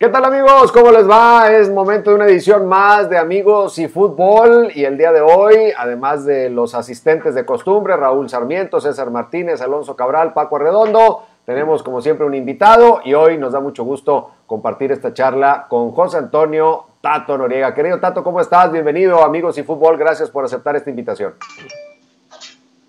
¿Qué tal, amigos? ¿Cómo les va? Es momento de una edición más de Amigos y Fútbol, y el día de hoy, además de los asistentes de costumbre, Raúl Sarmiento, César Martínez, Alonso Cabral, Paco Arredondo, tenemos como siempre un invitado, y hoy nos da mucho gusto compartir esta charla con José Antonio Tato Noriega. Querido Tato, ¿cómo estás? Bienvenido a Amigos y Fútbol, gracias por aceptar esta invitación.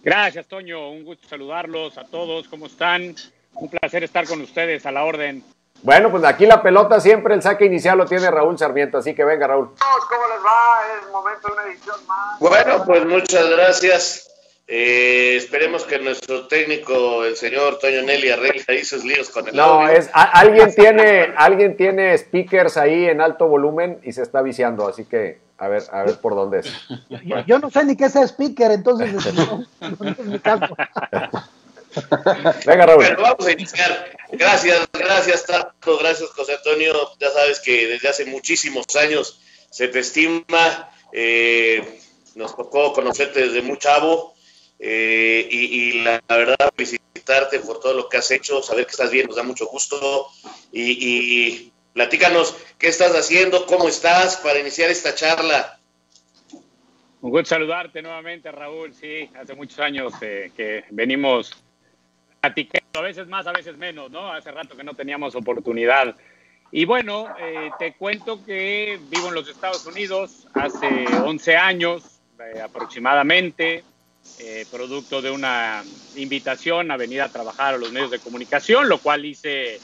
Gracias, Toño, un gusto saludarlos a todos, ¿cómo están? Un placer estar con ustedes, a la orden. Bueno, pues aquí la pelota siempre, el saque inicial lo tiene Raúl Sarmiento, así que venga, Raúl. ¿Cómo les va? Es momento de una edición más. Bueno, pues muchas gracias. Esperemos que nuestro técnico, el señor Toño Nelly, arregle ahí sus líos con el audio. Alguien tiene speakers ahí en alto volumen y se está viciando, así que a ver por dónde es. Yo no sé ni qué es speaker, entonces no es mi caso. Venga, Raúl. Pero vamos a iniciar. Gracias, Tato, gracias, José Antonio. Ya sabes que desde hace muchísimos años se te estima. Nos tocó conocerte desde muy chavo. Y la verdad, felicitarte por todo lo que has hecho. Saber que estás bien nos da mucho gusto. Y platícanos qué estás haciendo, cómo estás para iniciar esta charla. Un gusto saludarte nuevamente, Raúl. Sí, hace muchos años que venimos platicando, a veces más, a veces menos, ¿no? Hace rato que no teníamos oportunidad. Y bueno, te cuento que vivo en los Estados Unidos hace 11 años aproximadamente, producto de una invitación a venir a trabajar a los medios de comunicación, lo cual hice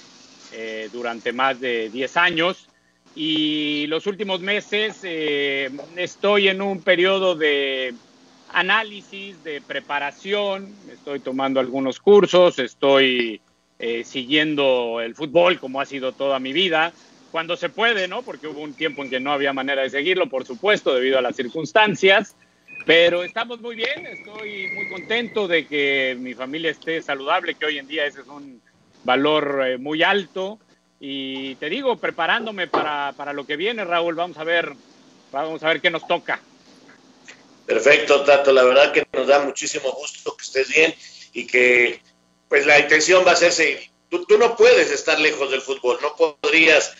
durante más de 10 años. Y los últimos meses estoy en un periodo de análisis, de preparación, estoy tomando algunos cursos, estoy siguiendo el fútbol como ha sido toda mi vida, cuando se puede, ¿no? Porque hubo un tiempo en que no había manera de seguirlo, por supuesto, debido a las circunstancias, pero estamos muy bien, estoy muy contento de que mi familia esté saludable, que hoy en día ese es un valor muy alto, y te digo, preparándome para lo que viene, Raúl, vamos a ver qué nos toca. Perfecto, Tato, la verdad que nos da muchísimo gusto que estés bien y que pues la intención va a ser seguir. Tú no puedes estar lejos del fútbol, no podrías,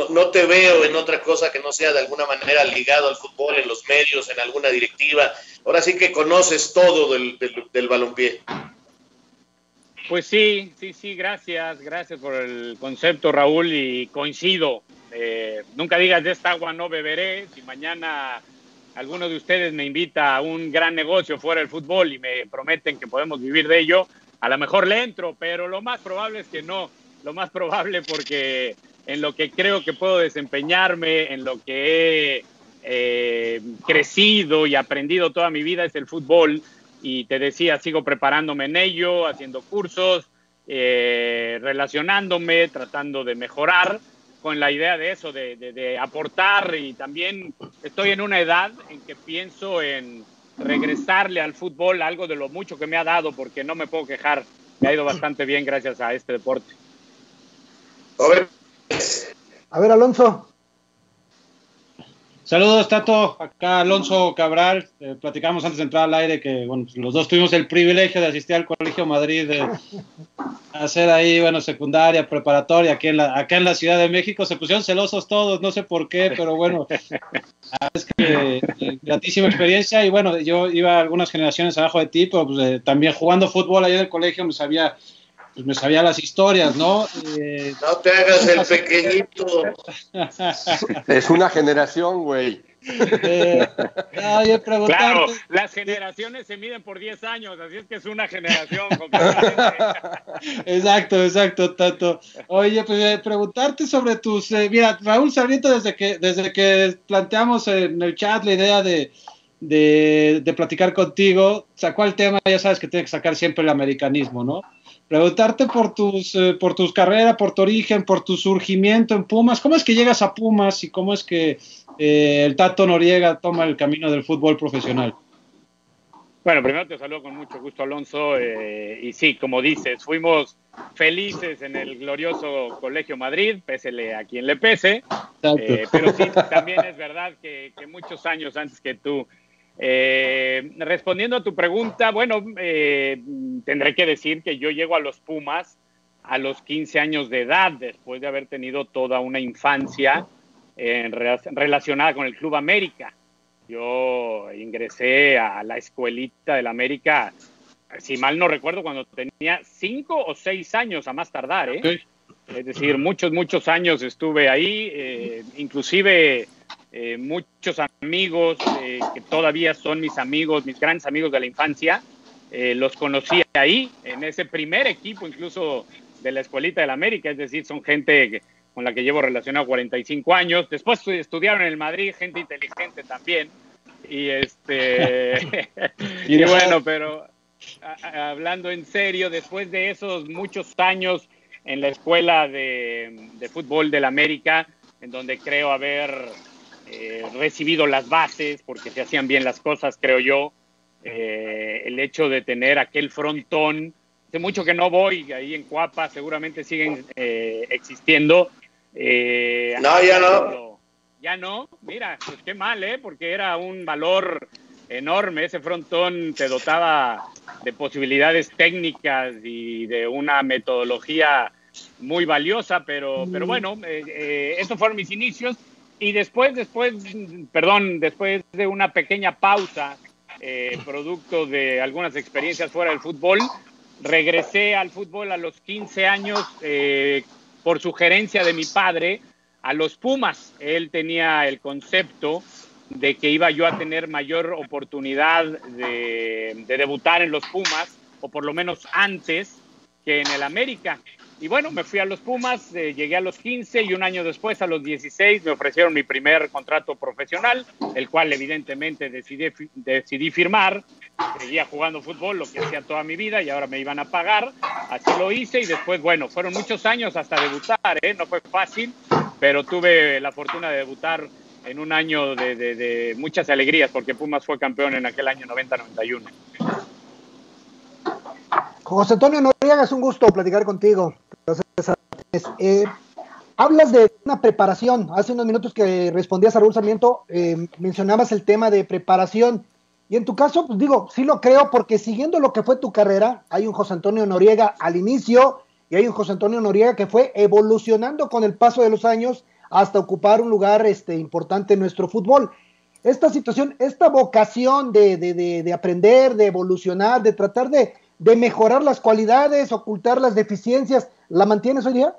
no te veo en otra cosa que no sea de alguna manera ligado al fútbol, en los medios, en alguna directiva. Ahora sí que conoces todo del balompié. Pues sí, gracias por el concepto, Raúl, y coincido. Nunca digas de esta agua no beberé. Si mañana alguno de ustedes me invita a un gran negocio fuera del fútbol y me prometen que podemos vivir de ello, a lo mejor le entro, pero lo más probable es que no. Lo más probable porque en lo que creo que puedo desempeñarme, en lo que he crecido y aprendido toda mi vida es el fútbol. Y te decía, sigo preparándome en ello, haciendo cursos, relacionándome, tratando de mejorar con la idea de eso, de aportar, y también estoy en una edad en que pienso en regresarle al fútbol algo de lo mucho que me ha dado, porque no me puedo quejar, me ha ido bastante bien gracias a este deporte. A ver, Alonso. Saludos, Tato. Acá Alonso Cabral. Platicamos antes de entrar al aire que bueno, pues los dos tuvimos el privilegio de asistir al Colegio Madrid, de hacer ahí, secundaria, preparatoria, acá en la Ciudad de México. Se pusieron celosos todos, no sé por qué, pero bueno, es que gratísima experiencia. Y bueno, yo iba algunas generaciones abajo de ti, pero pues, también jugando fútbol ahí en el colegio me sabía las historias, ¿no? No te hagas el pequeñito. Es una generación, güey. Claro, las generaciones se miden por 10 años, así es que es una generación completamente. Exacto, Tato. Oye, pues preguntarte sobre tus... mira, Raúl Sarmiento, desde que planteamos en el chat la idea de platicar contigo, sacó el tema, ya sabes que tiene que sacar siempre el americanismo, ¿no? Preguntarte por tus carreras, por tu origen, por tu surgimiento en Pumas. ¿Cómo es que llegas a Pumas y cómo es que el Tato Noriega toma el camino del fútbol profesional? Bueno, primero te saludo con mucho gusto, Alonso. Y sí, como dices, fuimos felices en el glorioso Colegio Madrid, pésele a quien le pese. Pero sí, también es verdad que muchos años antes que tú. Respondiendo a tu pregunta, bueno, tendré que decir que yo llego a los Pumas a los 15 años de edad, después de haber tenido toda una infancia relacionada con el Club América. Yo ingresé a la escuelita del América, si mal no recuerdo, cuando tenía 5 o 6 años a más tardar, ¿eh? Okay. Es decir, muchos años estuve ahí, inclusive muchos amigos que todavía son mis amigos, mis grandes amigos de la infancia, los conocí ahí, en ese primer equipo incluso de la escuelita del América, es decir, son gente con la que llevo relacionado 45 años. Después estudiaron en el Madrid, gente inteligente también. Y y bueno, pero hablando en serio, después de esos muchos años en la escuela de fútbol del América, en donde creo haber recibido las bases, porque se hacían bien las cosas, creo yo, el hecho de tener aquel frontón. Hace mucho que no voy, ahí en Cuapa seguramente siguen existiendo. No, ya no. Ya no, mira, pues qué mal, porque era un valor enorme. Ese frontón te dotaba de posibilidades técnicas y de una metodología muy valiosa, pero bueno, esos fueron mis inicios. Y después de una pequeña pausa, producto de algunas experiencias fuera del fútbol, regresé al fútbol a los 15 años por sugerencia de mi padre a los Pumas. Él tenía el concepto de que iba yo a tener mayor oportunidad de debutar en los Pumas, o por lo menos antes que en el América. Y bueno, me fui a los Pumas, llegué a los 15 y un año después, a los 16, me ofrecieron mi primer contrato profesional, el cual evidentemente decidí firmar. Seguía jugando fútbol, lo que hacía toda mi vida, y ahora me iban a pagar. Así lo hice y después, bueno, fueron muchos años hasta debutar, no fue fácil, pero tuve la fortuna de debutar en un año de muchas alegrías, porque Pumas fue campeón en aquel año 90-91. José Antonio Noriega, es un gusto platicar contigo. Hablas de una preparación. Hace unos minutos que respondías a Raúl Sarmiento, mencionabas el tema de preparación. Y en tu caso, pues digo, sí lo creo, porque siguiendo lo que fue tu carrera, hay un José Antonio Noriega al inicio y hay un José Antonio Noriega que fue evolucionando con el paso de los años hasta ocupar un lugar importante en nuestro fútbol. Esta situación, esta vocación de aprender, de evolucionar, de tratar de mejorar las cualidades, ocultar las deficiencias, ¿la mantienes hoy día?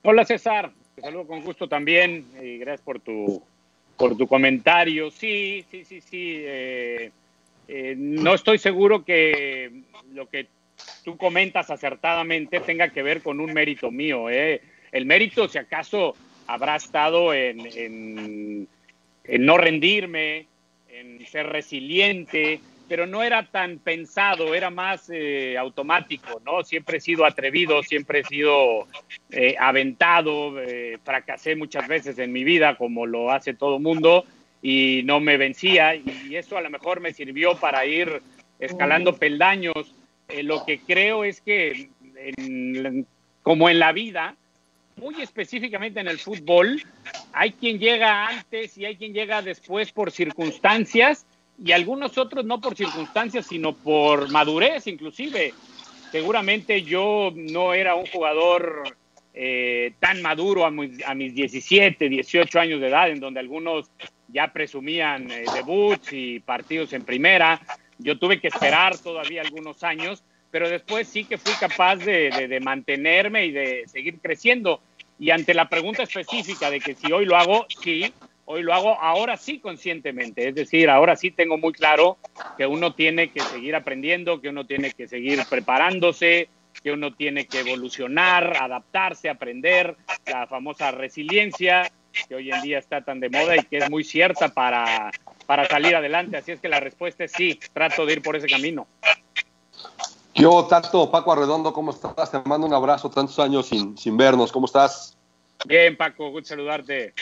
Hola César, te saludo con gusto también y gracias por tu comentario. Sí. No estoy seguro que lo que tú comentas acertadamente tenga que ver con un mérito mío. El mérito, si acaso, habrá estado en no rendirme, en ser resiliente, pero no era tan pensado, era más automático, ¿no? Siempre he sido atrevido, siempre he sido aventado, fracasé muchas veces en mi vida, como lo hace todo mundo, y no me vencía, y eso a lo mejor me sirvió para ir escalando peldaños. Lo que creo es que, como en la vida, muy específicamente en el fútbol, hay quien llega antes y hay quien llega después por circunstancias, y algunos otros no por circunstancias, sino por madurez inclusive. Seguramente yo no era un jugador tan maduro a mis 17, 18 años de edad, en donde algunos ya presumían debuts y partidos en primera. Yo tuve que esperar todavía algunos años, pero después sí que fui capaz de mantenerme y de seguir creciendo. Y ante la pregunta específica de que si hoy lo hago, sí, hoy lo hago ahora sí conscientemente. Es decir, ahora sí tengo muy claro que uno tiene que seguir aprendiendo, que uno tiene que seguir preparándose, que uno tiene que evolucionar, adaptarse, aprender, la famosa resiliencia que hoy en día está tan de moda y que es muy cierta para salir adelante. Así es que la respuesta es sí, trato de ir por ese camino. Yo, Tato, Paco Arredondo, ¿cómo estás? Te mando un abrazo, tantos años sin vernos, ¿cómo estás? Bien, Paco, gusto saludarte.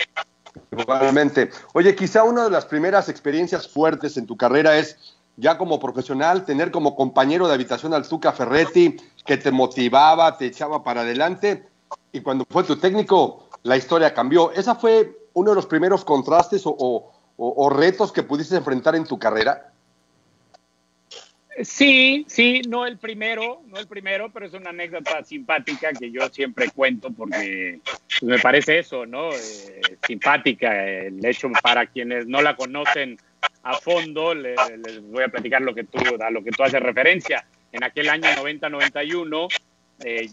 Igualmente. Oye, quizá una de las primeras experiencias fuertes en tu carrera es, ya como profesional, tener como compañero de habitación al Tuca Ferretti, que te motivaba, te echaba para adelante, y cuando fue tu técnico, la historia cambió. ¿Esa fue uno de los primeros contrastes o retos que pudiste enfrentar en tu carrera? Sí, no el primero, pero es una anécdota simpática que yo siempre cuento porque pues, me parece eso, ¿no? Simpática. El hecho, para quienes no la conocen a fondo, les voy a platicar a lo que tú haces referencia. En aquel año 90-91,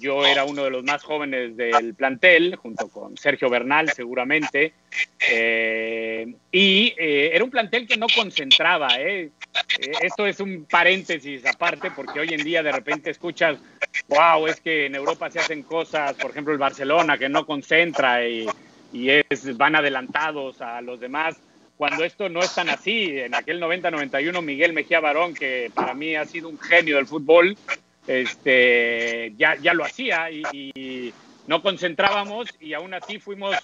yo era uno de los más jóvenes del plantel, junto con Sergio Bernal, seguramente, y era un plantel que no concentraba. Esto es un paréntesis aparte, porque hoy en día de repente escuchas, wow, es que en Europa se hacen cosas, por ejemplo el Barcelona, que no concentra y van adelantados a los demás, cuando esto no es tan así. En aquel 90-91, Miguel Mejía Barón, que para mí ha sido un genio del fútbol, ya lo hacía y no concentrábamos, y aún así fuimos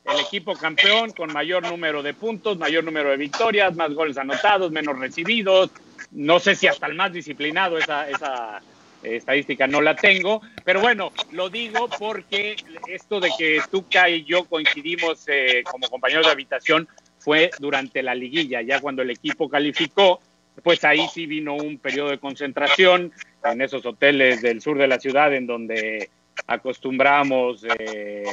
el equipo campeón con mayor número de puntos, mayor número de victorias, más goles anotados, menos recibidos. No sé si hasta el más disciplinado, esa estadística no la tengo, pero bueno, lo digo porque esto de que Tuca y yo coincidimos como compañeros de habitación fue durante la liguilla. Ya cuando el equipo calificó, pues ahí sí vino un periodo de concentración en esos hoteles del sur de la ciudad en donde acostumbramos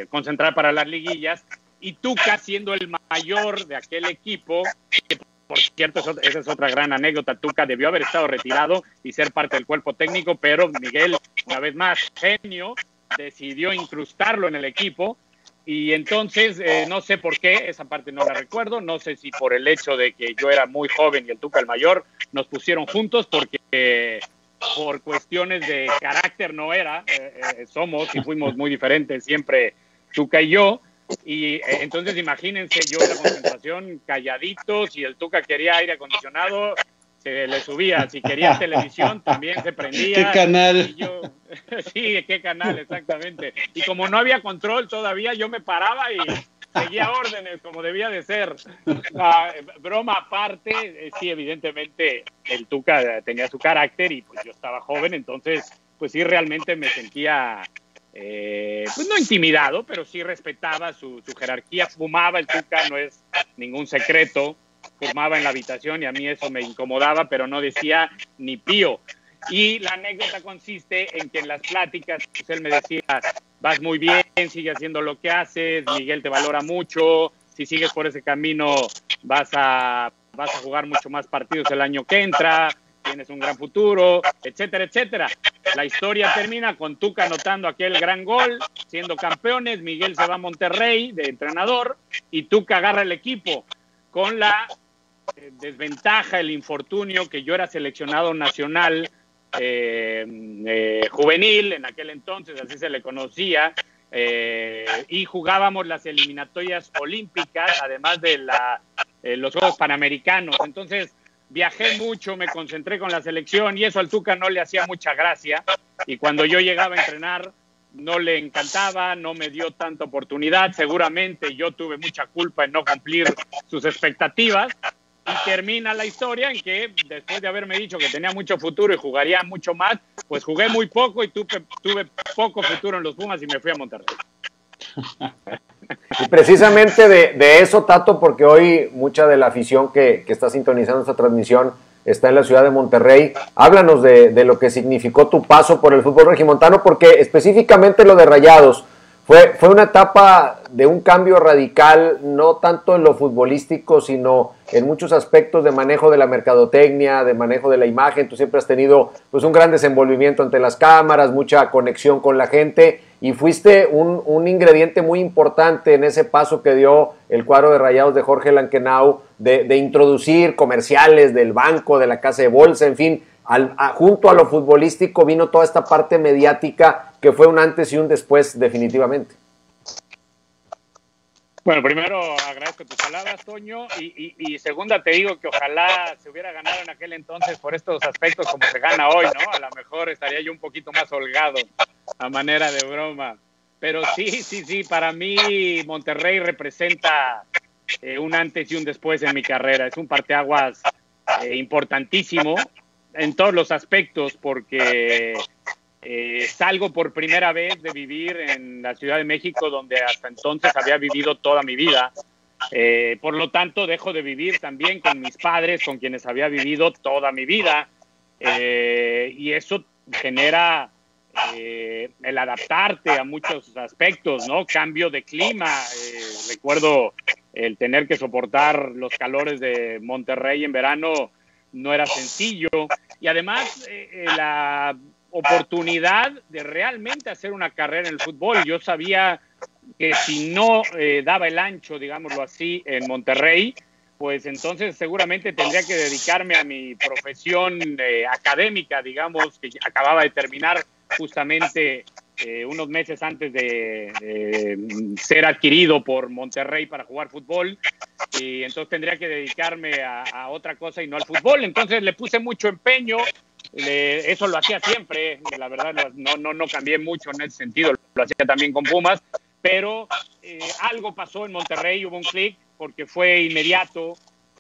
concentrar para las liguillas, y Tuca, siendo el mayor de aquel equipo, que por cierto, esa es otra gran anécdota, Tuca debió haber estado retirado y ser parte del cuerpo técnico, pero Miguel, una vez más, genio, decidió incrustarlo en el equipo. Y entonces, no sé por qué, esa parte no la recuerdo, no sé si por el hecho de que yo era muy joven y el Tuca el mayor, nos pusieron juntos porque por cuestiones de carácter no era, somos y fuimos muy diferentes siempre Tuca y yo, y entonces imagínense, yo en la concentración calladitos, y el Tuca quería aire acondicionado, se le subía, si quería televisión también se prendía. ¿Qué canal? Y yo, sí, qué canal, exactamente. Y como no había control todavía, yo me paraba y seguía órdenes como debía de ser. Broma aparte, sí, evidentemente el Tuca tenía su carácter y pues yo estaba joven, entonces pues sí, realmente me sentía, pues no intimidado, pero sí respetaba su jerarquía. Fumaba el Tuca, no es ningún secreto, fumaba en la habitación y a mí eso me incomodaba, pero no decía ni pío. Y la anécdota consiste en que en las pláticas pues él me decía, vas muy bien, sigue haciendo lo que haces, Miguel te valora mucho, si sigues por ese camino vas a jugar mucho más partidos el año que entra, tienes un gran futuro, etcétera, etcétera. La historia termina con Tuca anotando aquel gran gol, siendo campeones. Miguel se va a Monterrey de entrenador y Tuca agarra el equipo con la desventaja, el infortunio, que yo era seleccionado nacional juvenil en aquel entonces, así se le conocía, y jugábamos las eliminatorias olímpicas, además de los Juegos Panamericanos. Entonces viajé mucho, me concentré con la selección y eso al Tuca no le hacía mucha gracia, y cuando yo llegaba a entrenar no le encantaba, no me dio tanta oportunidad. Seguramente yo tuve mucha culpa en no cumplir sus expectativas, y termina la historia en que después de haberme dicho que tenía mucho futuro y jugaría mucho más, pues jugué muy poco y tuve poco futuro en los Pumas y me fui a Monterrey. Y precisamente de eso, Tato, porque hoy mucha de la afición que está sintonizando esta transmisión está en la ciudad de Monterrey. Háblanos de lo que significó tu paso por el fútbol regimontano, porque específicamente lo de Rayados fue una etapa de un cambio radical, no tanto en lo futbolístico, sino en muchos aspectos de manejo de la mercadotecnia, de manejo de la imagen. Tú siempre has tenido pues un gran desenvolvimiento ante las cámaras, mucha conexión con la gente, y fuiste un ingrediente muy importante en ese paso que dio el cuadro de Rayados de Jorge Lankenau, de introducir comerciales del banco, de la casa de bolsa, en fin. Junto a lo futbolístico vino toda esta parte mediática que fue un antes y un después definitivamente. Bueno, primero agradezco tus palabras, Toño, y segunda te digo que ojalá se hubiera ganado en aquel entonces por estos aspectos como se gana hoy, ¿no? A lo mejor estaría yo un poquito más holgado a manera de broma, pero sí, para mí Monterrey representa un antes y un después en mi carrera. Es un parteaguas importantísimo en todos los aspectos, porque salgo por primera vez de vivir en la Ciudad de México, donde hasta entonces había vivido toda mi vida. Por lo tanto, dejo de vivir también con mis padres, con quienes había vivido toda mi vida. y eso genera el adaptarte a muchos aspectos, ¿no? Cambio de clima, recuerdo el tener que soportar los calores de Monterrey en verano no era sencillo, y además la oportunidad de realmente hacer una carrera en el fútbol. Yo sabía que si no daba el ancho, digámoslo así, en Monterrey, pues entonces seguramente tendría que dedicarme a mi profesión académica, digamos, que acababa de terminar justamente unos meses antes de ser adquirido por Monterrey para jugar fútbol, y entonces tendría que dedicarme a otra cosa y no al fútbol. Entonces le puse mucho empeño, eso lo hacía siempre, la verdad no cambié mucho en ese sentido, lo hacía también con Pumas, pero algo pasó en Monterrey, hubo un clic, porque fue inmediato.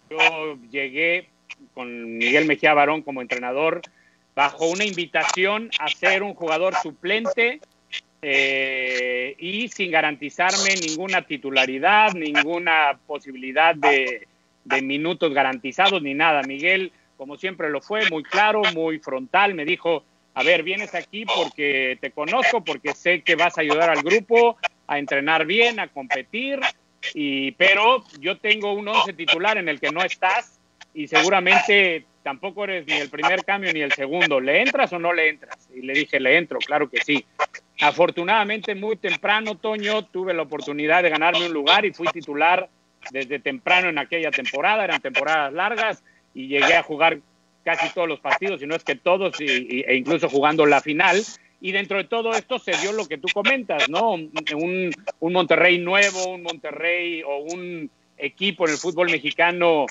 Yo llegué con Miguel Mejía Barón como entrenador bajo una invitación a ser un jugador suplente y sin garantizarme ninguna titularidad, ninguna posibilidad de minutos garantizados ni nada. Miguel, como siempre lo fue, muy claro, muy frontal, me dijo: a ver, vienes aquí porque te conozco, porque sé que vas a ayudar al grupo a entrenar bien, a competir, pero yo tengo un 11 titular en el que no estás y seguramente tampoco eres ni el primer cambio ni el segundo. ¿Le entras o no le entras? Y le dije: le entro, claro que sí. Afortunadamente, muy temprano, Toño, tuve la oportunidad de ganarme un lugar y fui titular desde temprano en aquella temporada. Eran temporadas largas y llegué a jugar casi todos los partidos, si no es que todos, e incluso jugando la final. Y dentro de todo esto se dio lo que tú comentas, ¿no? Un Monterrey nuevo, un Monterrey o un equipo en el fútbol mexicano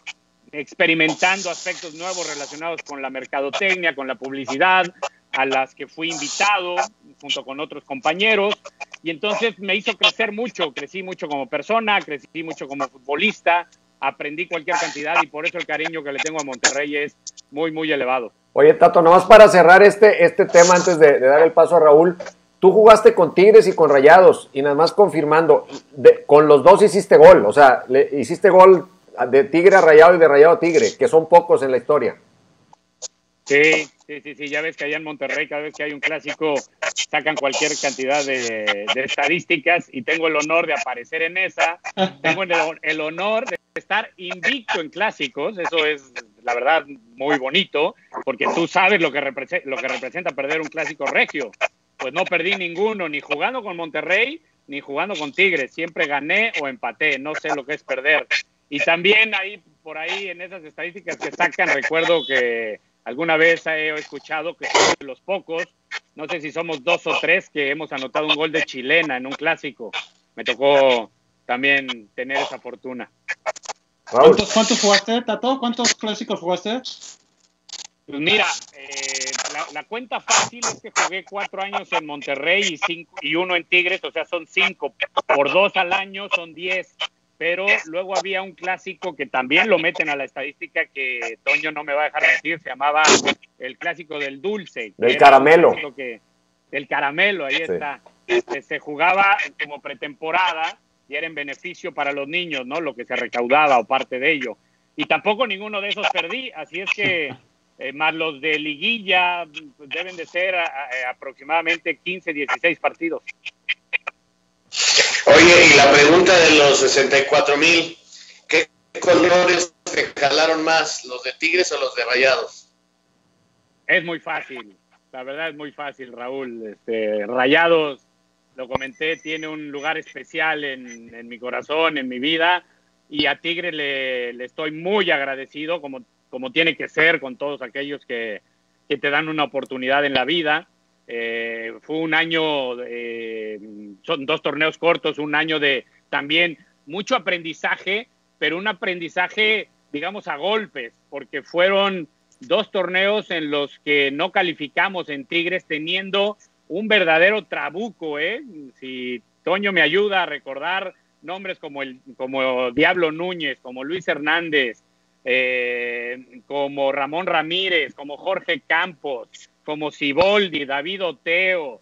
experimentando aspectos nuevos relacionados con la mercadotecnia, con la publicidad, a las que fui invitado junto con otros compañeros, y entonces me hizo crecer mucho. Crecí mucho como persona, crecí mucho como futbolista, aprendí cualquier cantidad, y por eso el cariño que le tengo a Monterrey es muy, muy elevado. Oye, Tato, nomás para cerrar este tema antes de dar el paso a Raúl, tú jugaste con Tigres y con Rayados, y nada más confirmando, con los dos hiciste gol, o sea, hiciste gol de Tigre a Rayado y de Rayado a Tigre, que son pocos en la historia. Sí, ya ves que allá en Monterrey cada vez que hay un clásico sacan cualquier cantidad de estadísticas, y tengo el honor de aparecer en esa, tengo el honor de estar invicto en clásicos. Eso es, la verdad, muy bonito, porque tú sabes lo que representa perder un clásico regio. Pues no perdí ninguno, ni jugando con Monterrey, ni jugando con Tigres. Siempre gané o empaté, no sé lo que es perder. Y también por ahí en esas estadísticas que sacan, recuerdo que alguna vez he escuchado que somos de los pocos, no sé si somos 2 o 3, que hemos anotado un gol de chilena en un clásico. Me tocó también tener esa fortuna. ¿Cuántos jugaste, Tato? ¿Cuántos clásicos jugaste? Pues mira, la cuenta fácil es que jugué 4 años en Monterrey y 1 en Tigres, o sea, son 5. Por 2 al año son 10. Pero luego había un clásico que también lo meten a la estadística, que Toño no me va a dejar mentir, se llamaba el clásico del dulce. Del caramelo. Del caramelo, ahí sí. Está. Se jugaba como pretemporada y era en beneficio para los niños, ¿no? Lo que se recaudaba o parte de ello. Y tampoco ninguno de esos perdí, así es que más los de liguilla pues deben de ser aproximadamente 15, 16 partidos. Oye, y la pregunta de los 64,000, ¿qué colores te jalaron más, los de Tigres o los de Rayados? Es muy fácil, la verdad es muy fácil, Raúl. Rayados, lo comenté, tiene un lugar especial en mi corazón, en mi vida, y a Tigres le estoy muy agradecido, como tiene que ser con todos aquellos que te dan una oportunidad en la vida. Fue un año, son 2 torneos cortos, un año de también mucho aprendizaje, pero un aprendizaje, digamos, a golpes, porque fueron 2 torneos en los que no calificamos en Tigres, teniendo un verdadero trabuco, Si Toño me ayuda a recordar nombres como Diablo Núñez, como Luis Hernández, como Ramón Ramírez, como Jorge Campos, como Siboldi, David Oteo.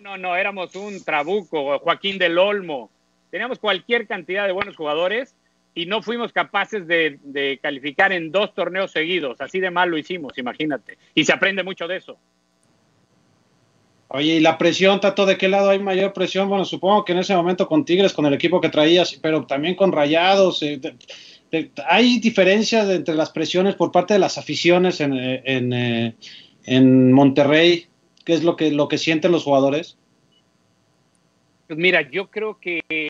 No, éramos un trabuco, Joaquín del Olmo. Teníamos cualquier cantidad de buenos jugadores, y no fuimos capaces de calificar en 2 torneos seguidos. Así de mal lo hicimos, imagínate. Y se aprende mucho de eso. Oye, ¿y la presión, Tato, de qué lado hay mayor presión? Bueno, supongo que en ese momento con Tigres, con el equipo que traías, pero también con Rayados. ¿Hay diferencias entre las presiones por parte de las aficiones en Monterrey? ¿Qué es lo que sienten los jugadores? Pues mira, yo creo que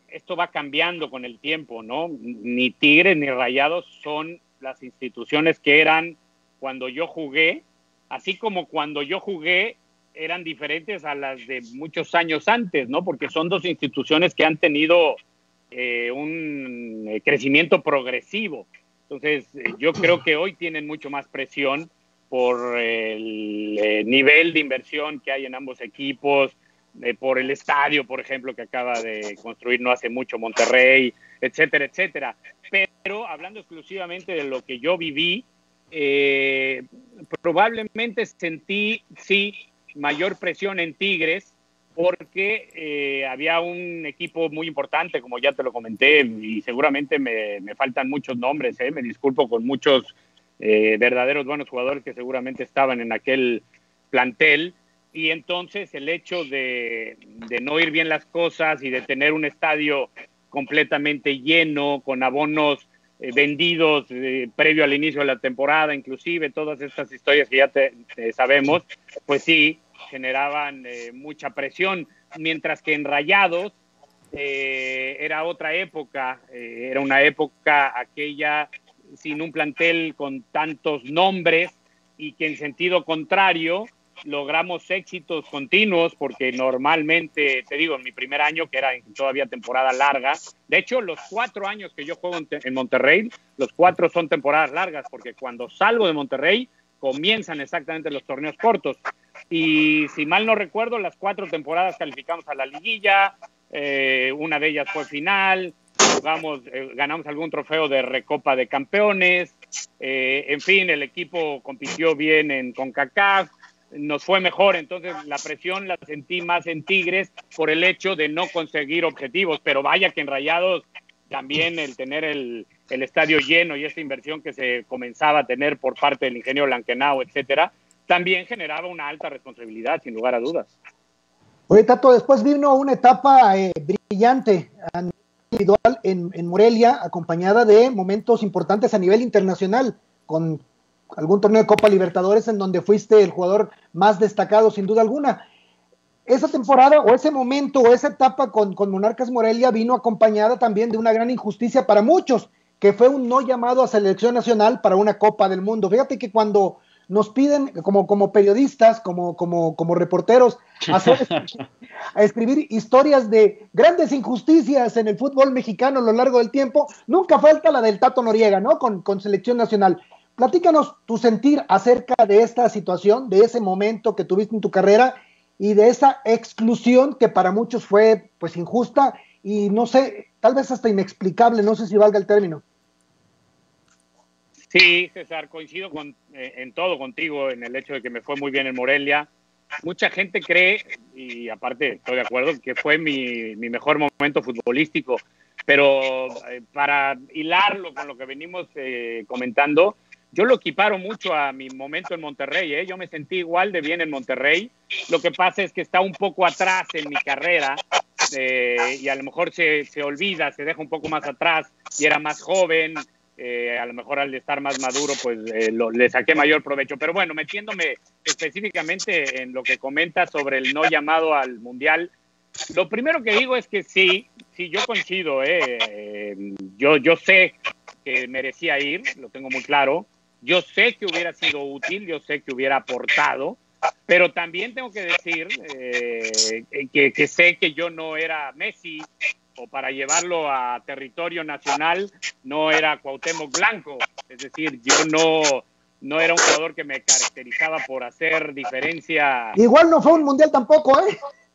esto va cambiando con el tiempo, ¿no? Ni Tigres ni Rayados son las instituciones que eran cuando yo jugué, así como cuando yo jugué eran diferentes a las de muchos años antes, ¿no? Porque son 2 instituciones que han tenido un crecimiento progresivo. Entonces, yo creo que hoy tienen mucho más presión por el nivel de inversión que hay en ambos equipos, por el estadio, por ejemplo, que acaba de construir no hace mucho Monterrey, etcétera, etcétera. Pero hablando exclusivamente de lo que yo viví, probablemente sentí, sí, mayor presión en Tigres, porque había un equipo muy importante, como ya te lo comenté, y seguramente me faltan muchos nombres, me disculpo con muchos verdaderos buenos jugadores que seguramente estaban en aquel plantel, y entonces el hecho de no ir bien las cosas y de tener un estadio completamente lleno, con abonos vendidos previo al inicio de la temporada, inclusive todas estas historias que ya sabemos, pues sí, generaban mucha presión, mientras que en Rayados era otra época, era una época aquella sin un plantel con tantos nombres y que en sentido contrario logramos éxitos continuos, porque normalmente, te digo, en mi primer año, que era todavía temporada larga, de hecho los 4 años que yo juego en Monterrey, los 4 son temporadas largas, porque cuando salgo de Monterrey comienzan exactamente los torneos cortos, y si mal no recuerdo, las 4 temporadas calificamos a la liguilla, una de ellas fue final, ganamos algún trofeo de Recopa de Campeones, en fin, el equipo compitió bien en CONCACAF, nos fue mejor. Entonces la presión la sentí más en Tigres por el hecho de no conseguir objetivos, pero vaya que en Rayados también el tener el estadio lleno y esta inversión que se comenzaba a tener por parte del ingeniero Lankenau, etcétera, también generaba una alta responsabilidad, sin lugar a dudas. Oye, Tato, después vino una etapa brillante a nivel individual en Morelia, acompañada de momentos importantes a nivel internacional, con algún torneo de Copa Libertadores en donde fuiste el jugador más destacado, sin duda alguna. Esa temporada o ese momento o esa etapa con Monarcas Morelia vino acompañada también de una gran injusticia para muchos, que fue un no llamado a selección nacional para una Copa del Mundo. Fíjate que cuando nos piden como periodistas, como reporteros, a escribir historias de grandes injusticias en el fútbol mexicano a lo largo del tiempo, nunca falta la del Tato Noriega, ¿no? Con selección nacional. Platícanos tu sentir acerca de esta situación, de ese momento que tuviste en tu carrera y de esa exclusión que para muchos fue pues injusta y no sé, tal vez hasta inexplicable, no sé si valga el término. Sí, César, coincido en todo contigo, en el hecho de que me fue muy bien en Morelia. Mucha gente cree, y aparte estoy de acuerdo, que fue mi mejor momento futbolístico, pero para hilarlo con lo que venimos comentando, yo lo equiparo mucho a mi momento en Monterrey, Yo me sentí igual de bien en Monterrey. Lo que pasa es que está un poco atrás en mi carrera y a lo mejor se olvida, se deja un poco más atrás y era más joven. A lo mejor al estar más maduro, pues le saqué mayor provecho. Pero bueno, metiéndome específicamente en lo que comenta sobre el no llamado al Mundial, lo primero que digo es que sí, yo coincido. Yo sé que merecía ir, lo tengo muy claro. Yo sé que hubiera sido útil, yo sé que hubiera aportado, pero también tengo que decir que sé que yo no era Messi, o para llevarlo a territorio nacional no era Cuauhtémoc Blanco. Es decir, yo no era un jugador que me caracterizaba por hacer diferencia. Igual no fue un mundial tampoco,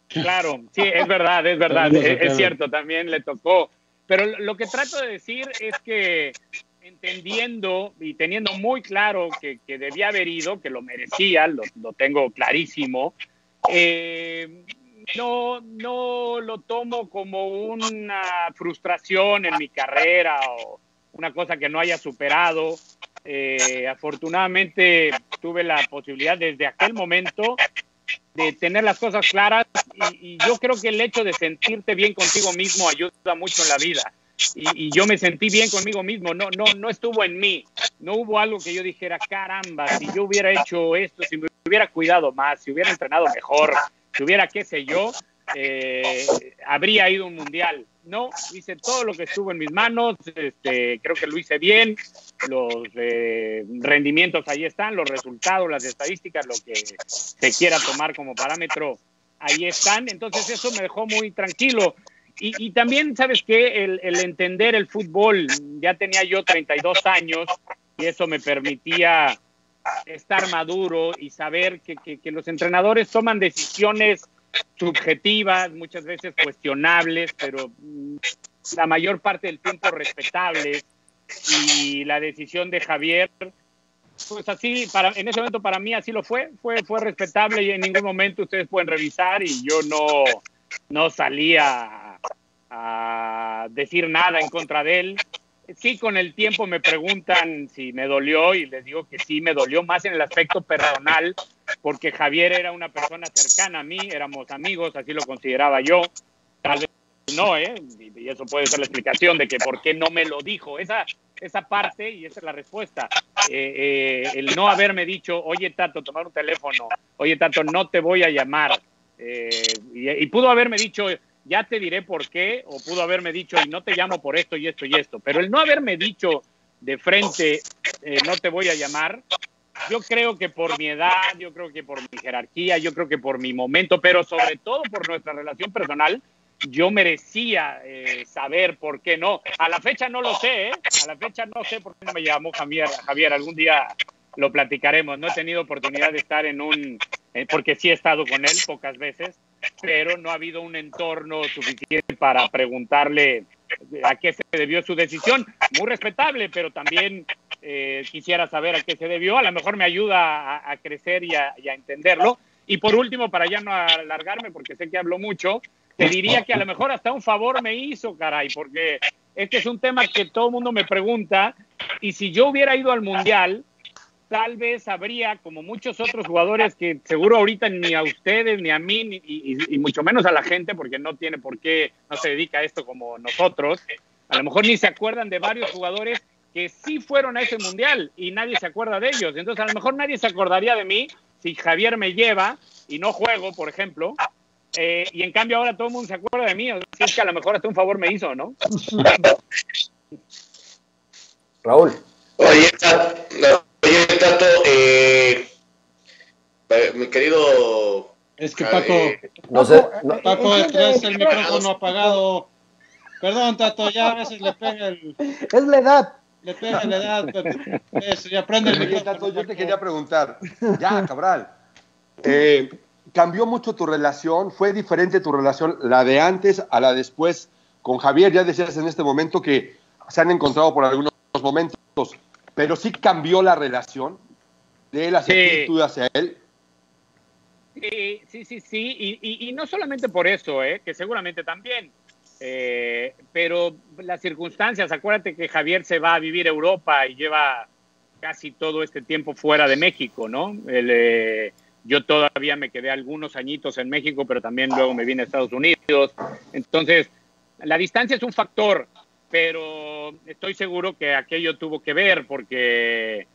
Claro, sí, es verdad, es cierto, también le tocó. Pero lo que trato de decir es que entendiendo y teniendo muy claro que debía haber ido, que lo merecía, lo tengo clarísimo, no lo tomo como una frustración en mi carrera o una cosa que no haya superado. Afortunadamente tuve la posibilidad desde aquel momento de tener las cosas claras y yo creo que el hecho de sentirte bien contigo mismo ayuda mucho en la vida. Y yo me sentí bien conmigo mismo, no estuvo en mí, no hubo algo que yo dijera, caramba, si yo hubiera hecho esto, si me hubiera cuidado más, si hubiera entrenado mejor, si hubiera qué sé yo, habría ido a un mundial. No, hice todo lo que estuvo en mis manos, creo que lo hice bien, los rendimientos ahí están, los resultados, las estadísticas, lo que se quiera tomar como parámetro, ahí están, entonces eso me dejó muy tranquilo. Y también, ¿sabes qué? El entender el fútbol, ya tenía yo 32 años y eso me permitía estar maduro y saber que los entrenadores toman decisiones subjetivas, muchas veces cuestionables, pero la mayor parte del tiempo respetables. Y la decisión de Javier, pues así, en ese momento para mí así lo fue respetable y en ningún momento ustedes pueden revisar y yo no salía a decir nada en contra de él. Sí, con el tiempo me preguntan si me dolió y les digo que sí, me dolió más en el aspecto personal, porque Javier era una persona cercana a mí, éramos amigos, así lo consideraba yo. Tal vez no, y eso puede ser la explicación de que por qué no me lo dijo. Esa parte, y esa es la respuesta. El no haberme dicho, oye, Tato, tomar un teléfono, oye, Tato, no te voy a llamar. Y pudo haberme dicho, ya te diré por qué, o pudo haberme dicho, y no te llamo por esto y esto y esto. Pero el no haberme dicho de frente, no te voy a llamar, yo creo que por mi edad, yo creo que por mi jerarquía, yo creo que por mi momento, pero sobre todo por nuestra relación personal, yo merecía saber por qué no. A la fecha no lo sé, a la fecha no sé por qué no me llamó Javier. Algún día lo platicaremos. No he tenido oportunidad de estar porque sí he estado con él pocas veces, pero no ha habido un entorno suficiente para preguntarle a qué se debió su decisión. Muy respetable, pero también quisiera saber a qué se debió. A lo mejor me ayuda a crecer y a entenderlo. Y por último, para ya no alargarme, porque sé que hablo mucho, te diría que a lo mejor hasta un favor me hizo, caray, porque este es un tema que todo el mundo me pregunta, y si yo hubiera ido al Mundial, tal vez habría, como muchos otros jugadores que seguro ahorita ni a ustedes, ni a mí, y mucho menos a la gente, porque no tiene por qué, no se dedica a esto como nosotros, a lo mejor ni se acuerdan de varios jugadores que sí fueron a ese Mundial y nadie se acuerda de ellos. Entonces a lo mejor nadie se acordaría de mí si Javier me lleva y no juego, por ejemplo, y en cambio ahora todo el mundo se acuerda de mí. O sea, es que a lo mejor hasta un favor me hizo, ¿no? Raúl. Oye, Tato, mi querido... Es que Paco, no sé. Paco, traes el micrófono apagado. Perdón, Tato, ya a veces le pega Es la edad. Le pega la edad. Eso, ya prende el Oye, micrófono. Tato, yo te quería preguntar. Ya, Cabral. ¿Cambió mucho tu relación? ¿Fue diferente tu relación, la de antes a la después con Javier? Ya decías en este momento que se han encontrado por algunos momentos, pero sí cambió la relación de él hacia ti, tú hacia él. Sí. Y no solamente por eso, que seguramente también. Pero las circunstancias, acuérdate que Javier se va a vivir a Europa y lleva casi todo este tiempo fuera de México, ¿no? Yo todavía me quedé algunos añitos en México, pero también luego me vine a Estados Unidos. Entonces, la distancia es un factor, pero estoy seguro que aquello tuvo que ver porque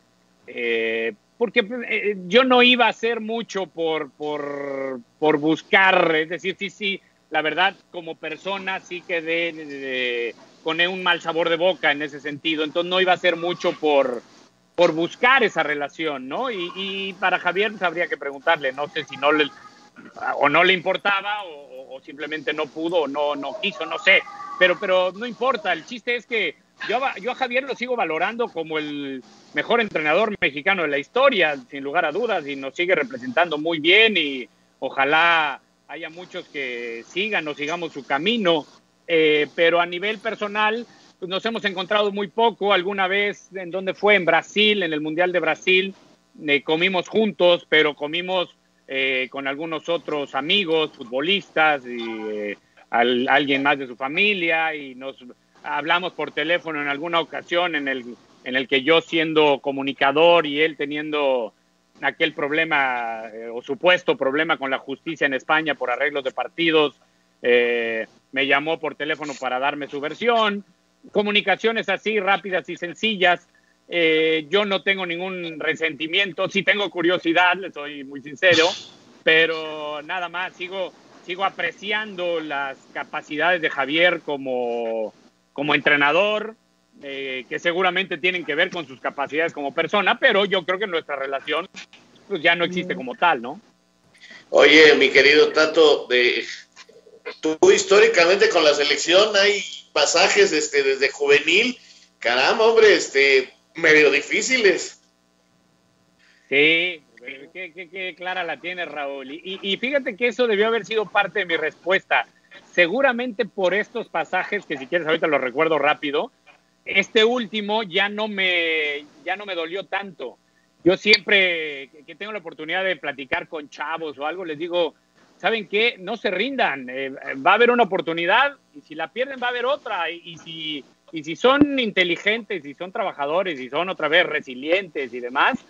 yo no iba a hacer mucho por buscar, es decir, sí, la verdad, como persona sí quedé con un mal sabor de boca en ese sentido, entonces no iba a hacer mucho por buscar esa relación, ¿no? Y para Javier pues, habría que preguntarle, no sé si no le importaba o simplemente no pudo o no quiso, no sé, pero no importa, el chiste es que yo a Javier lo sigo valorando como el mejor entrenador mexicano de la historia, sin lugar a dudas, y nos sigue representando muy bien y ojalá haya muchos que sigamos su camino, pero a nivel personal pues nos hemos encontrado muy poco. Alguna vez, ¿en dónde fue? En Brasil, en el Mundial de Brasil, comimos juntos, pero comimos con algunos otros amigos, futbolistas y alguien más de su familia, y nos hablamos por teléfono en alguna ocasión en el que yo siendo comunicador y él teniendo aquel problema o supuesto problema con la justicia en España por arreglos de partidos, me llamó por teléfono para darme su versión. Comunicaciones así rápidas y sencillas. Yo no tengo ningún resentimiento, sí tengo curiosidad, le soy muy sincero, pero nada más, sigo apreciando las capacidades de Javier como entrenador, que seguramente tienen que ver con sus capacidades como persona, pero yo creo que nuestra relación pues ya no existe como tal, ¿no? Oye, mi querido Tato, tú históricamente con la selección hay pasajes desde juvenil, caramba, hombre, medio difíciles. Sí, qué clara la tiene Raúl. Y fíjate que eso debió haber sido parte de mi respuesta. Seguramente por estos pasajes, que si quieres ahorita los recuerdo rápido, este último ya no me dolió tanto. Yo siempre que tengo la oportunidad de platicar con chavos o algo, les digo, ¿saben qué? No se rindan. Va a haber una oportunidad y si la pierden va a haber otra. Y si son inteligentes, si son trabajadores, si son otra vez resilientes y demás,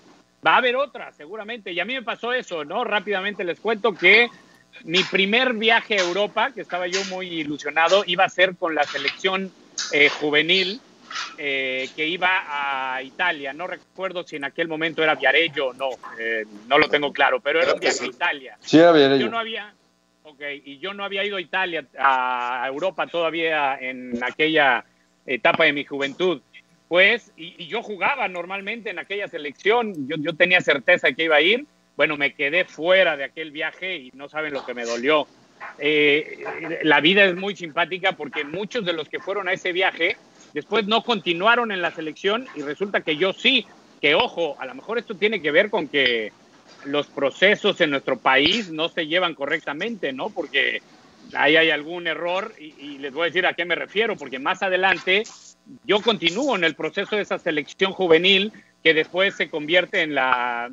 va a haber otra, seguramente. Y a mí me pasó eso, ¿no? Rápidamente les cuento que mi primer viaje a Europa, que estaba yo muy ilusionado, iba a ser con la selección juvenil que iba a Italia. No recuerdo si en aquel momento era Viareggio o no, no lo tengo claro, pero era un viaje a Italia. Sí, era Viareggio. Yo no había ido a Italia, a Europa todavía en aquella etapa de mi juventud. Pues, y yo jugaba normalmente en aquella selección, yo tenía certeza de que iba a ir. Bueno, me quedé fuera de aquel viaje y no saben lo que me dolió. La vida es muy simpática porque muchos de los que fueron a ese viaje después no continuaron en la selección y resulta que yo sí, que ojo, a lo mejor esto tiene que ver con que los procesos en nuestro país no se llevan correctamente, ¿no? Porque ahí hay algún error y les voy a decir a qué me refiero, porque más adelante yo continúo en el proceso de esa selección juvenil que después se convierte en la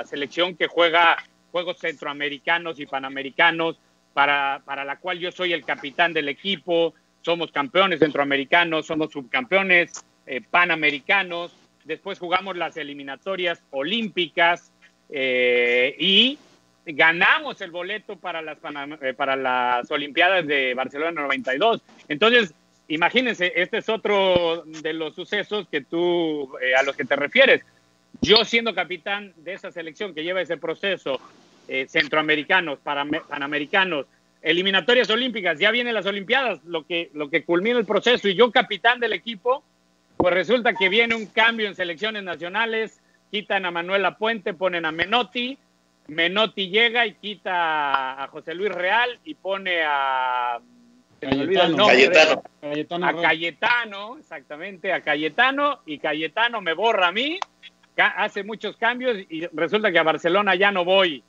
selección que juega Juegos Centroamericanos y Panamericanos, para la cual yo soy el capitán del equipo. Somos campeones centroamericanos, somos subcampeones panamericanos, después jugamos las eliminatorias olímpicas y ganamos el boleto para las Olimpiadas de Barcelona 92. Entonces, imagínense, este es otro de los sucesos que a los que te refieres. Yo siendo capitán de esa selección que lleva ese proceso, centroamericanos, panamericanos, eliminatorias olímpicas, ya vienen las Olimpiadas, lo que culmina el proceso, y yo capitán del equipo, pues resulta que viene un cambio en selecciones nacionales, quitan a Manuel Lapuente, ponen a Menotti llega y quita a José Luis Real y pone a Cayetano, exactamente, a Cayetano, y Cayetano me borra a mí, hace muchos cambios y resulta que a Barcelona ya no voy.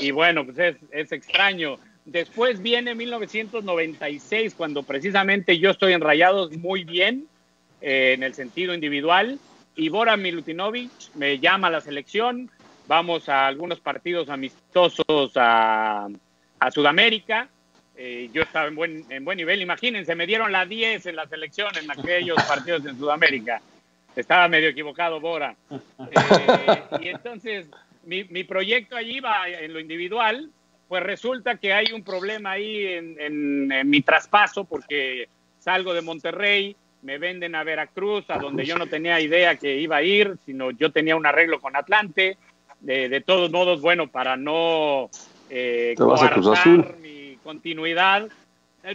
Y bueno, pues es extraño. Después viene 1996, cuando precisamente yo estoy en Rayados muy bien, en el sentido individual, y Bora Milutinovic me llama a la selección, vamos a algunos partidos amistosos a Sudamérica. Yo estaba en buen nivel, imagínense, me dieron la 10 en la selección en aquellos partidos en Sudamérica. Estaba medio equivocado Bora. Y entonces mi proyecto allí va en lo individual, pues resulta que hay un problema ahí en mi traspaso, porque salgo de Monterrey, me venden a Veracruz, a donde yo no tenía idea que iba a ir, sino yo tenía un arreglo con Atlante. De todos modos, bueno, para no coartar mi continuidad,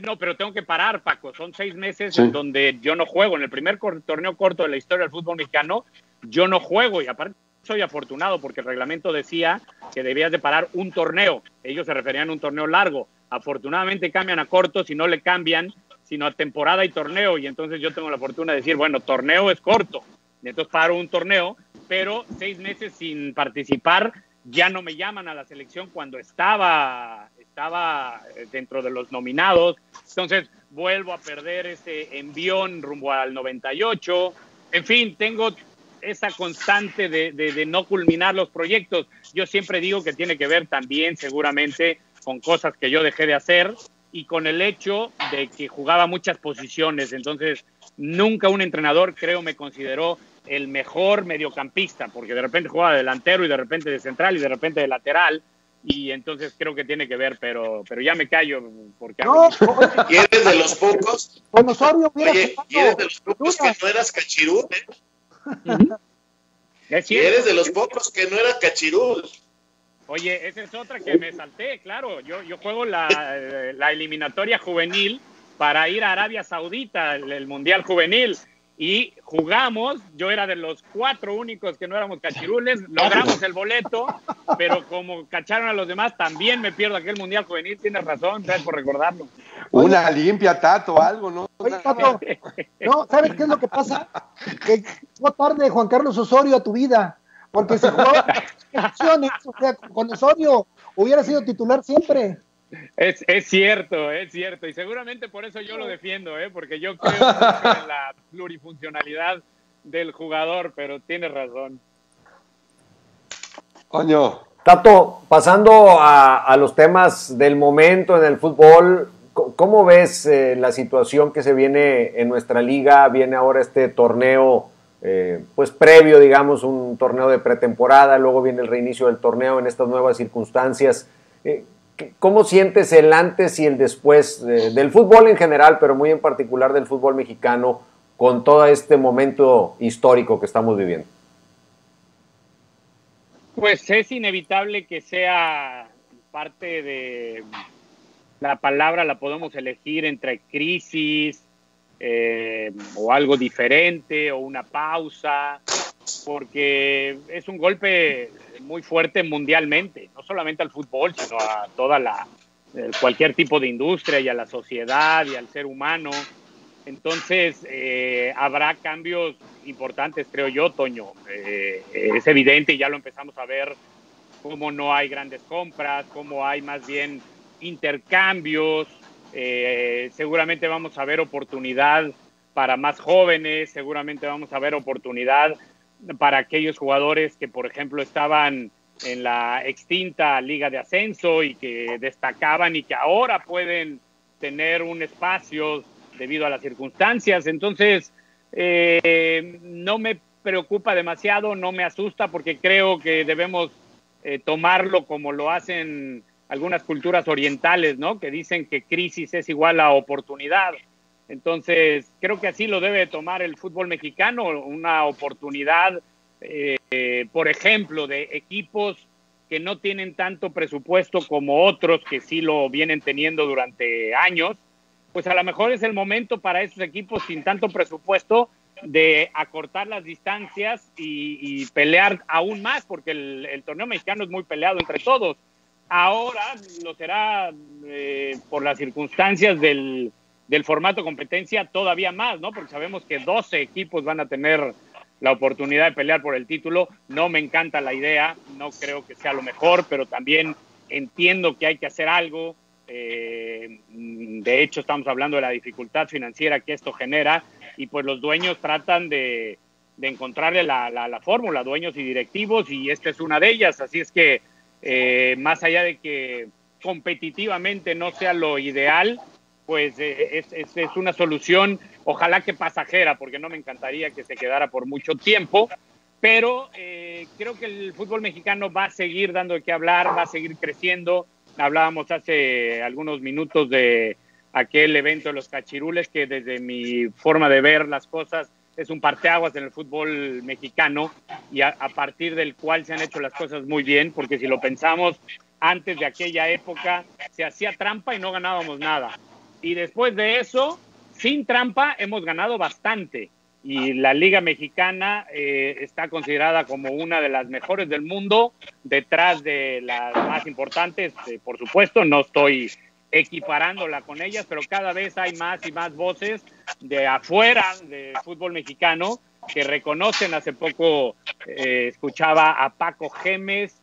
no, pero tengo que parar, Paco. Son 6 meses en donde yo no juego. En el primer torneo corto de la historia del fútbol mexicano, yo no juego, y aparte soy afortunado porque el reglamento decía que debías de parar un torneo. Ellos se referían a un torneo largo. Afortunadamente cambian a cortos y no le cambian, sino a temporada y torneo, y entonces yo tengo la fortuna de decir, bueno, torneo es corto, y entonces paro un torneo, pero 6 meses sin participar, ya no me llaman a la selección cuando estaba dentro de los nominados. Entonces vuelvo a perder ese envión rumbo al 98. En fin, tengo esa constante de no culminar los proyectos. Yo siempre digo que tiene que ver también seguramente con cosas que yo dejé de hacer y con el hecho de que jugaba muchas posiciones. Entonces, nunca un entrenador, creo, me consideró el mejor mediocampista, porque de repente jugaba de delantero y de repente de central y de repente de lateral, y entonces creo que tiene que ver, pero ya me callo porque y eres de los pocos. Con Osorio, Oye, y eres de los pocos que no eras cachirú, ¿Es y eres de los pocos que no eras cachirú. Oye, esa es otra que me salté, claro. Yo juego la eliminatoria juvenil para ir a Arabia Saudita, el Mundial Juvenil. Y jugamos, yo era de los 4 únicos que no éramos cachirules, logramos el boleto, pero como cacharon a los demás, también me pierdo aquel Mundial Juvenil. Tienes razón, gracias por recordarlo. Una limpia, Tato, algo, ¿no? Oye, Tato, no, ¿sabes qué es lo que pasa? Que llegó tarde Juan Carlos Osorio a tu vida, porque si jugaba o sea, con Osorio hubiera sido titular siempre. Es cierto, y seguramente por eso yo lo defiendo, porque yo creo mucho en la plurifuncionalidad del jugador, pero tienes razón. Coño. Tato, pasando a los temas del momento en el fútbol, ¿cómo ves la situación que se viene en nuestra liga? Viene ahora este torneo, pues previo, digamos, un torneo de pretemporada, luego viene el reinicio del torneo en estas nuevas circunstancias. ¿Cómo sientes el antes y el después del fútbol en general, pero muy en particular del fútbol mexicano, con todo este momento histórico que estamos viviendo? Pues es inevitable que sea parte de la palabra, la podemos elegir entre crisis o algo diferente o una pausa, porque es un golpe muy fuerte mundialmente, no solamente al fútbol, sino a toda cualquier tipo de industria y a la sociedad y al ser humano. Entonces, habrá cambios importantes, creo yo, Toño. Es evidente y ya lo empezamos a ver, cómo no hay grandes compras, cómo hay más bien intercambios. Seguramente vamos a ver oportunidad para más jóvenes, seguramente vamos a ver oportunidad para aquellos jugadores que, por ejemplo, estaban en la extinta Liga de Ascenso y que destacaban y que ahora pueden tener un espacio debido a las circunstancias. Entonces, no me preocupa demasiado, no me asusta, porque creo que debemos tomarlo como lo hacen algunas culturas orientales, ¿no? Que dicen que crisis es igual a oportunidad. Entonces, creo que así lo debe tomar el fútbol mexicano, una oportunidad, por ejemplo, de equipos que no tienen tanto presupuesto como otros que sí lo vienen teniendo durante años. Pues a lo mejor es el momento para esos equipos sin tanto presupuesto de acortar las distancias y pelear aún más, porque el torneo mexicano es muy peleado entre todos. Ahora lo será por las circunstancias del formato competencia todavía más, ¿no? Porque sabemos que 12 equipos van a tener la oportunidad de pelear por el título. No me encanta la idea, no creo que sea lo mejor, pero también entiendo que hay que hacer algo. De hecho, estamos hablando de la dificultad financiera que esto genera y pues los dueños tratan de encontrarle la fórmula, dueños y directivos, y esta es una de ellas. Así es que más allá de que competitivamente no sea lo ideal, pues es una solución, ojalá que pasajera, porque no me encantaría que se quedara por mucho tiempo, pero creo que el fútbol mexicano va a seguir dando de qué hablar, va a seguir creciendo. Hablábamos hace algunos minutos de aquel evento de los cachirules, que desde mi forma de ver las cosas es un parteaguas en el fútbol mexicano, y a partir del cual se han hecho las cosas muy bien, porque si lo pensamos, antes de aquella época se hacía trampa y no ganábamos nada. Y después de eso, sin trampa, hemos ganado bastante. Y la Liga Mexicana está considerada como una de las mejores del mundo, detrás de las más importantes, por supuesto. No estoy equiparándola con ellas, pero cada vez hay más y más voces de afuera del fútbol mexicano que reconocen. Hace poco escuchaba a Paco Gémez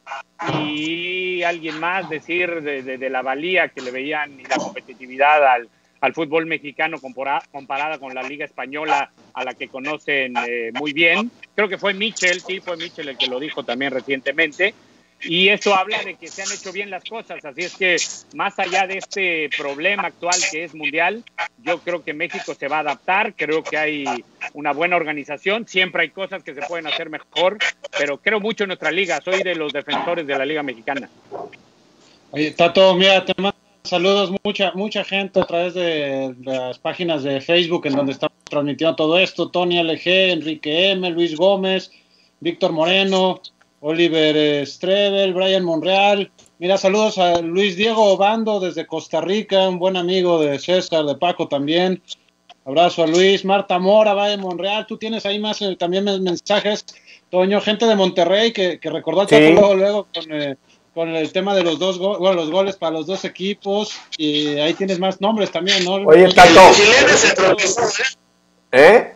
y alguien más decir de la valía que le veían y la competitividad al fútbol mexicano comparada con la Liga Española, a la que conocen muy bien. Creo que fue Michel el que lo dijo también recientemente. Y esto habla de que se han hecho bien las cosas, así es que más allá de este problema actual que es mundial, yo creo que México se va a adaptar, creo que hay una buena organización, siempre hay cosas que se pueden hacer mejor, pero creo mucho en nuestra liga, soy de los defensores de la Liga Mexicana. Oye, Tato, mira, te mando saludos mucha gente a través de las páginas de Facebook en donde estamos transmitiendo todo esto, Tony LG, Enrique M, Luis Gómez, Víctor Moreno, Oliver Strebel, Brian Monreal. Mira, saludos a Luis Diego Obando desde Costa Rica, un buen amigo de César, de Paco también. Abrazo a Luis. Marta Mora, va de Monreal. Tú tienes ahí más también mensajes. Toño, gente de Monterrey que recordó al Tato luego con el tema de los los goles para los dos equipos. Y ahí tienes más nombres también, ¿no? Oye, Tato. El chileno se tropezó, ¿Eh?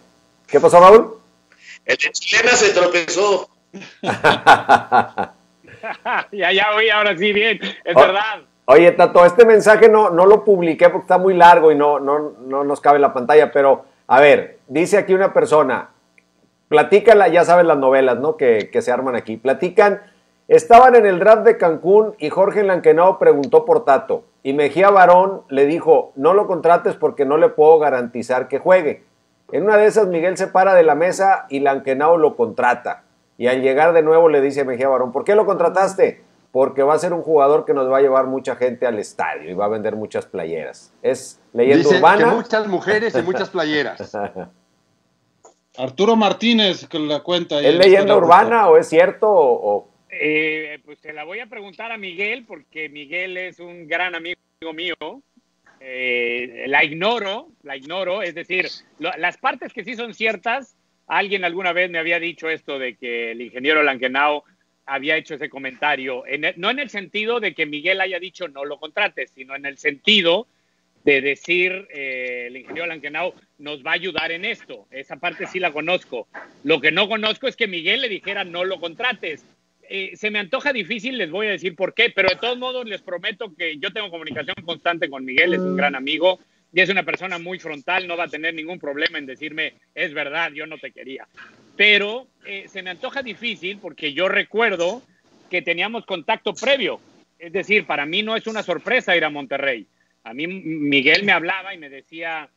¿Qué pasó, Raúl? El chileno se tropezó. ya oí, ahora sí, bien, es verdad. Oye, Tato, este mensaje no lo publiqué porque está muy largo y no nos cabe en la pantalla, pero a ver, dice aquí una persona, platícala, ya sabes las novelas, ¿no? Que se arman aquí, platican, estaban en el draft de Cancún y Jorge Lankenau preguntó por Tato y Mejía Barón le dijo, no lo contrates porque no le puedo garantizar que juegue. En una de esas Miguel se para de la mesa y Lankenau lo contrata. Y al llegar de nuevo le dice a Mejía Barón, ¿por qué lo contrataste? Porque va a ser un jugador que nos va a llevar mucha gente al estadio y va a vender muchas playeras. Es leyenda urbana. Que muchas mujeres y muchas playeras. Arturo Martínez que la cuenta. ¿Es leyenda urbana o es cierto? Pues te la voy a preguntar a Miguel porque Miguel es un gran amigo mío. La ignoro, es decir, las partes que sí son ciertas. Alguien alguna vez me había dicho esto de que el ingeniero Lankenau había hecho ese comentario, no en el sentido de que Miguel haya dicho no lo contrates, sino en el sentido de decir el ingeniero Lankenau nos va a ayudar en esto. Esa parte sí la conozco. Lo que no conozco es que Miguel le dijera no lo contrates. Se me antoja difícil, les voy a decir por qué, pero de todos modos les prometo que yo tengo comunicación constante con Miguel, es un gran amigo. Y es una persona muy frontal, no va a tener ningún problema en decirme, es verdad, yo no te quería. Pero se me antoja difícil porque yo recuerdo que teníamos contacto previo. Es decir, para mí no es una sorpresa ir a Monterrey. A mí Miguel me hablaba y me decía,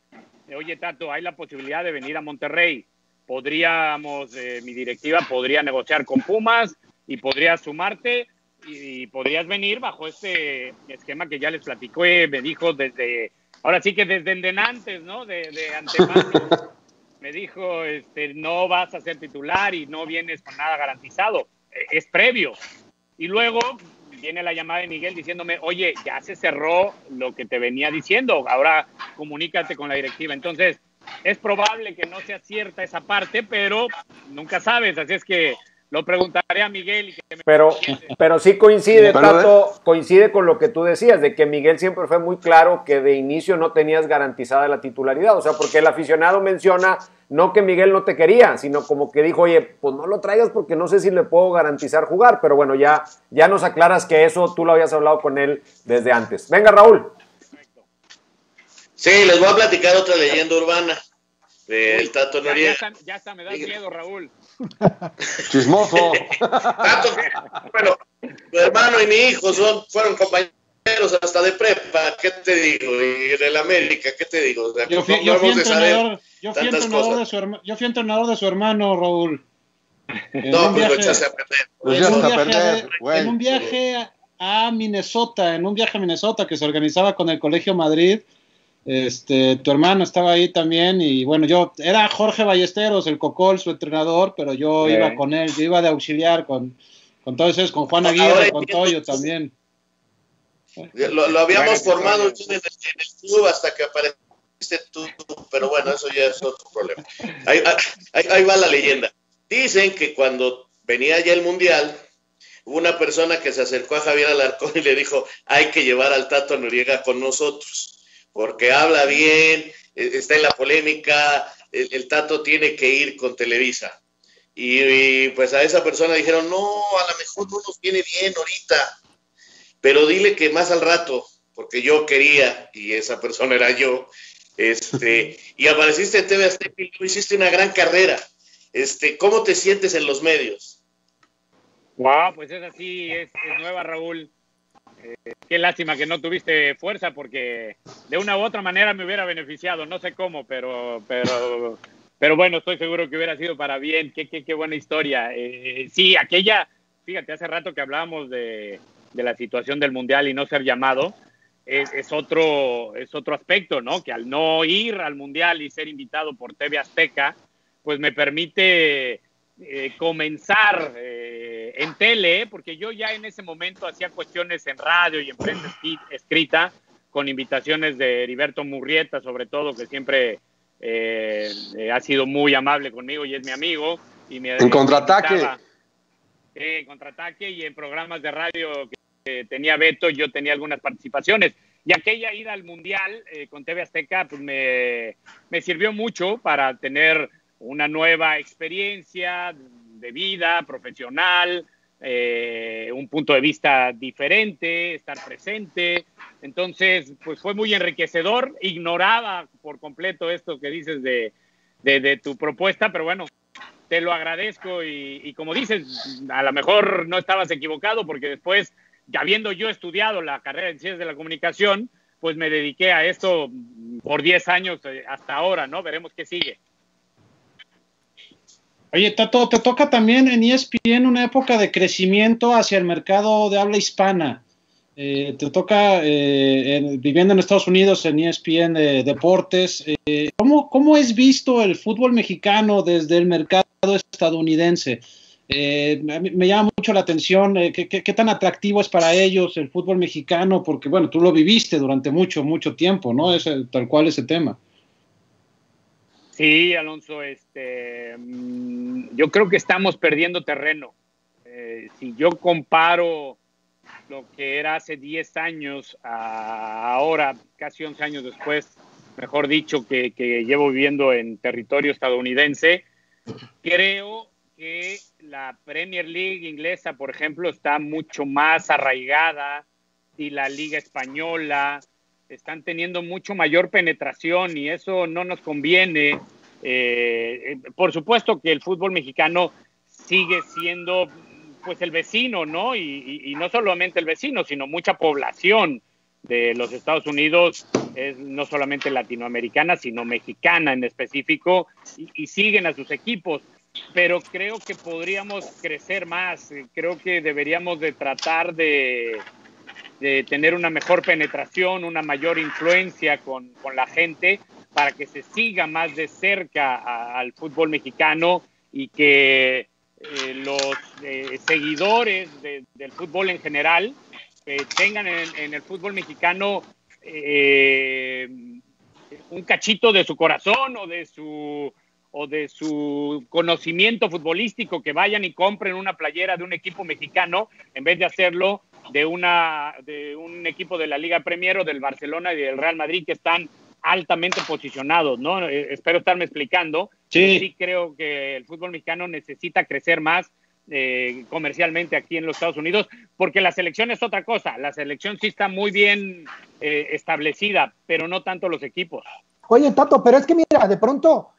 oye Tato, hay la posibilidad de venir a Monterrey. Mi directiva podría negociar con Pumas y podrías sumarte y podrías venir bajo este esquema que ya les platicé, me dijo ahora sí que desde antes, ¿no? De antemano. Me dijo, no vas a ser titular y no vienes con nada garantizado. Es previo. Y luego viene la llamada de Miguel diciéndome, oye, ya se cerró lo que te venía diciendo. Ahora comunícate con la directiva. Entonces, es probable que no sea cierta esa parte, pero nunca sabes. Así es que lo preguntaré a Miguel. Y que pero sí coincide, Tato, coincide con lo que tú decías, de que Miguel siempre fue muy claro que de inicio no tenías garantizada la titularidad. O sea, porque el aficionado menciona, no que Miguel no te quería, sino como que dijo, oye, pues no lo traigas porque no sé si le puedo garantizar jugar. Pero bueno, ya nos aclaras que eso tú lo habías hablado con él desde antes. Venga, Raúl. Sí, les voy a platicar otra leyenda urbana del Tato Noriega. Ya está, me da miedo, Raúl. Chismoso. Tato, bueno, mi hermano y mi hijo fueron compañeros hasta de prepa, ¿qué te digo? Y en el América, ¿qué te digo? O sea, yo fui entrenador de su hermano, Raúl. No, pues lo echaste a perder. En un viaje a Minnesota, que se organizaba con el Colegio Madrid. Tu hermano estaba ahí también y bueno, era Jorge Ballesteros, el Cocol, su entrenador, pero yo iba con él, yo iba de auxiliar con todos esos, con Juan Aguirre, con Toyo también. Lo habíamos formado en el club hasta que apareciste tú, pero bueno, eso ya es otro problema. Ahí va la leyenda. Dicen que cuando venía ya el Mundial, hubo una persona que se acercó a Javier Alarcón y le dijo, hay que llevar al Tato Noriega con nosotros. Porque habla bien, está en la polémica, el Tato tiene que ir con Televisa. Y pues a esa persona dijeron, no, a lo mejor no nos viene bien ahorita, pero dile que más al rato. porque yo quería, y esa persona era yo, y apareciste en TV Azteca y hiciste una gran carrera. ¿Cómo te sientes en los medios? Wow, pues es así, es nueva, Raúl. Qué lástima que no tuviste fuerza, porque de una u otra manera me hubiera beneficiado, no sé cómo, pero bueno, estoy seguro que hubiera sido para bien. Qué buena historia. Sí, fíjate, hace rato que hablábamos de la situación del Mundial y no ser llamado, es otro aspecto, ¿no? Que al no ir al Mundial y ser invitado por TV Azteca, pues me permite comenzar en tele, porque yo ya en ese momento hacía cuestiones en radio y en prensa escrita, con invitaciones de Heriberto Murrieta, sobre todo, que siempre ha sido muy amable conmigo y es mi amigo. En Contraataque. En Contraataque y en programas de radio que tenía Beto, yo tenía algunas participaciones. Y aquella ida al Mundial con TV Azteca, pues me sirvió mucho para tener una nueva experiencia de vida profesional, un punto de vista diferente, estar presente. Entonces, pues fue muy enriquecedor. Ignoraba por completo esto que dices de tu propuesta, pero bueno, te lo agradezco y como dices, a lo mejor no estabas equivocado, porque después, ya habiendo yo estudiado la carrera en Ciencias de la Comunicación, pues me dediqué a esto por 10 años hasta ahora, ¿no? Veremos qué sigue. Oye, Tato, te toca también en ESPN una época de crecimiento hacia el mercado de habla hispana. Te toca viviendo en Estados Unidos en ESPN Deportes. ¿Cómo es visto el fútbol mexicano desde el mercado estadounidense? A mí me llama mucho la atención qué tan atractivo es para ellos el fútbol mexicano, porque bueno, tú lo viviste durante mucho tiempo, ¿no? Tal cual ese tema. Sí, Alonso, yo creo que estamos perdiendo terreno. Si yo comparo lo que era hace 10 años a ahora, casi 11 años después, mejor dicho, que llevo viviendo en territorio estadounidense, creo que la Premier League inglesa, por ejemplo, está mucho más arraigada, y la Liga Española están teniendo mucho mayor penetración, y eso no nos conviene. Por supuesto que el fútbol mexicano sigue siendo pues el vecino, ¿no? Y no solamente el vecino, sino mucha población de los Estados Unidos es no solamente latinoamericana, sino mexicana en específico, y siguen a sus equipos. Pero creo que podríamos crecer más. Creo que deberíamos de tratar de tener una mejor penetración, una mayor influencia con la gente, para que se siga más de cerca al fútbol mexicano, y que los seguidores del fútbol en general tengan en el fútbol mexicano un cachito de su corazón o de su conocimiento futbolístico, que vayan y compren una playera de un equipo mexicano en vez de hacerlo de un equipo de la Liga Premier o del Barcelona y del Real Madrid, que están altamente posicionados, ¿no? Espero estarme explicando. Sí creo que el fútbol mexicano necesita crecer más comercialmente aquí en los Estados Unidos, porque la selección es otra cosa. La selección sí está muy bien establecida, pero no tanto los equipos. Oye, Tato, pero es que mira, de pronto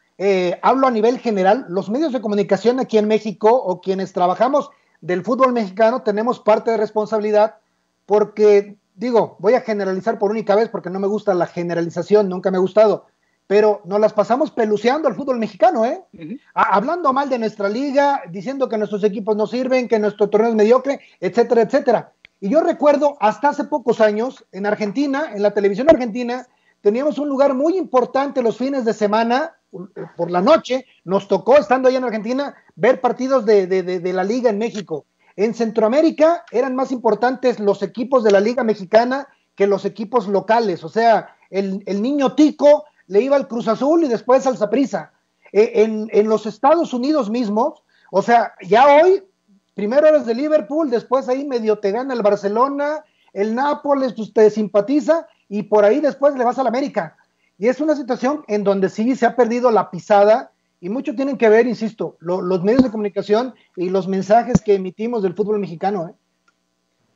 hablo a nivel general, los medios de comunicación aquí en México, o quienes trabajamos del fútbol mexicano, tenemos parte de responsabilidad, porque digo, voy a generalizar por única vez, porque no me gusta la generalización, nunca me ha gustado, pero nos las pasamos peluceando al fútbol mexicano, ¿eh? Uh-huh. Hablando mal de nuestra liga, diciendo que nuestros equipos no sirven, que nuestro torneo es mediocre, etcétera, etcétera. Y yo recuerdo, hasta hace pocos años, en Argentina, en la televisión argentina, teníamos un lugar muy importante los fines de semana, por la noche, nos tocó, estando allá en Argentina, ver partidos de la liga en México. En Centroamérica eran más importantes los equipos de la Liga Mexicana que los equipos locales. O sea, el niño tico le iba al Cruz Azul y después al Saprissa. En los Estados Unidos mismos, o sea, ya hoy, primero eres de Liverpool, después ahí medio te gana el Barcelona, el Nápoles, pues te simpatiza, y por ahí después le vas al América. Y es una situación en donde sí se ha perdido la pisada, y mucho tienen que ver, insisto, los medios de comunicación y los mensajes que emitimos del fútbol mexicano.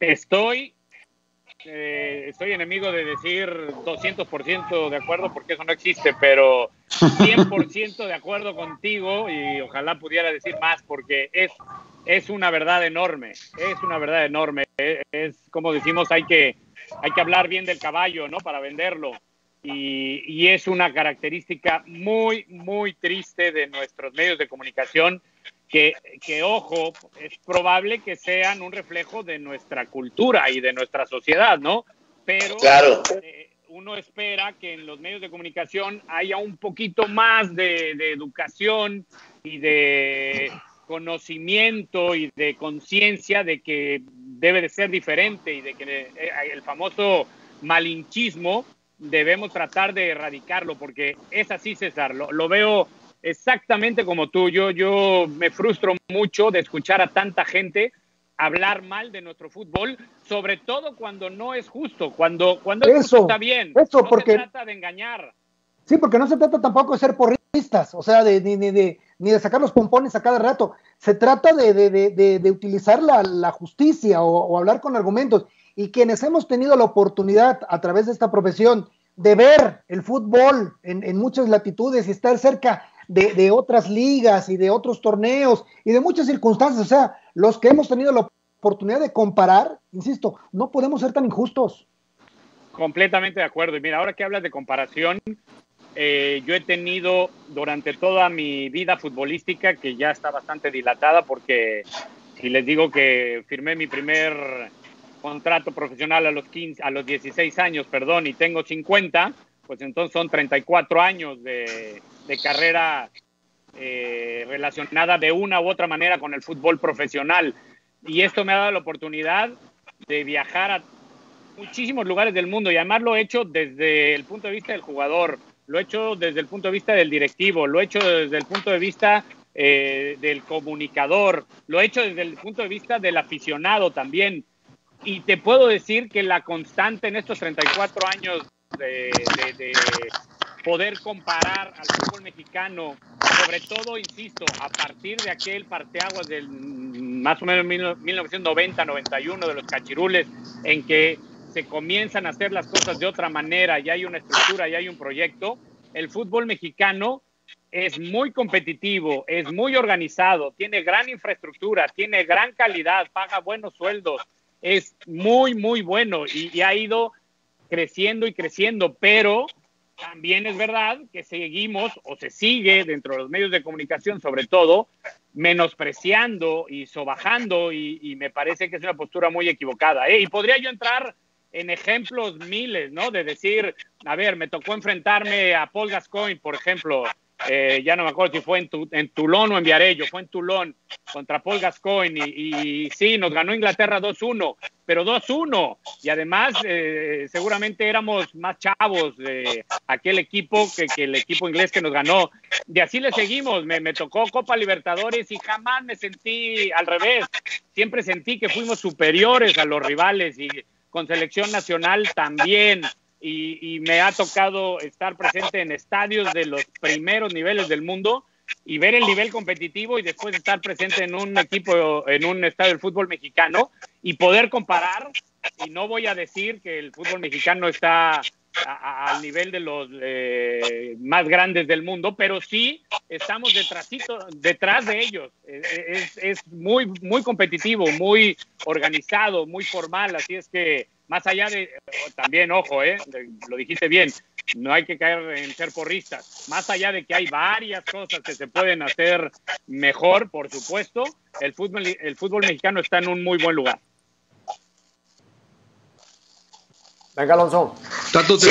Estoy soy enemigo de decir 200% de acuerdo porque eso no existe, pero 100% de acuerdo contigo y ojalá pudiera decir más porque es una verdad enorme, es una verdad enorme. Es como decimos, hay que hablar bien del caballo, ¿no? Para venderlo. Y es una característica muy, muy triste de nuestros medios de comunicación que, ojo, es probable que sean un reflejo de nuestra cultura y de nuestra sociedad, ¿no? Pero claro. Uno espera que en los medios de comunicación haya un poquito más de educación y de conocimiento y de conciencia de que debe de ser diferente y de que el famoso malinchismo debemos tratar de erradicarlo, porque es así, César, lo veo exactamente como tú. Yo me frustro mucho de escuchar a tanta gente hablar mal de nuestro fútbol, sobre todo cuando no es justo, cuando es justo está bien, eso, no porque, se trata de engañar. Sí, porque no se trata tampoco de ser porristas, o sea, ni de sacar los pompones a cada rato, se trata de utilizar la justicia o hablar con argumentos, y quienes hemos tenido la oportunidad a través de esta profesión de ver el fútbol en muchas latitudes y estar cerca de otras ligas y de otros torneos y de muchas circunstancias, o sea, los que hemos tenido la oportunidad de comparar, insisto, no podemos ser tan injustos. Completamente de acuerdo. Y mira, ahora que hablas de comparación, yo he tenido durante toda mi vida futbolística, que ya está bastante dilatada, porque si les digo que firmé mi primer contrato profesional a los 16 años, y tengo 50, pues entonces son 34 años de carrera relacionada de una u otra manera con el fútbol profesional. Y esto me ha dado la oportunidad de viajar a muchísimos lugares del mundo, y además lo he hecho desde el punto de vista del jugador, lo he hecho desde el punto de vista del directivo, lo he hecho desde el punto de vista del comunicador, lo he hecho desde el punto de vista del aficionado también. Y te puedo decir que la constante en estos 34 años de poder comparar al fútbol mexicano, sobre todo, insisto, a partir de aquel parteaguas del más o menos 1990-91 de los cachirules, en que se comienzan a hacer las cosas de otra manera, ya hay una estructura, ya hay un proyecto. El fútbol mexicano es muy competitivo, es muy organizado, tiene gran infraestructura, tiene gran calidad, paga buenos sueldos, es muy, muy bueno y ha ido creciendo y creciendo, pero también es verdad que seguimos o se sigue dentro de los medios de comunicación, sobre todo, menospreciando y sobajando, y me parece que es una postura muy equivocada. Y podría yo entrar en ejemplos miles, ¿no? De decir, a ver, me tocó enfrentarme a Paul Gascoigne, por ejemplo, ya no me acuerdo si fue en Toulon o en Viarello, fue en Toulon contra Paul Gascoigne, y sí, nos ganó Inglaterra 2-1, pero 2-1, y además seguramente éramos más chavos de aquel equipo que el equipo inglés que nos ganó, y así le seguimos. Me tocó Copa Libertadores y jamás me sentí al revés, siempre sentí que fuimos superiores a los rivales, y con selección nacional también, y me ha tocado estar presente en estadios de los primeros niveles del mundo y ver el nivel competitivo, y después estar presente en un equipo, en un estadio del fútbol mexicano, y poder comparar. Y no voy a decir que el fútbol mexicano está al nivel de los más grandes del mundo, pero sí estamos detrás de ellos. Es muy, muy competitivo, muy organizado, muy formal, así es que más allá de, también, ojo, lo dijiste bien, no hay que caer en ser porristas, más allá de que hay varias cosas que se pueden hacer mejor, por supuesto, el fútbol mexicano está en un muy buen lugar. Venga, Alonso. Sí,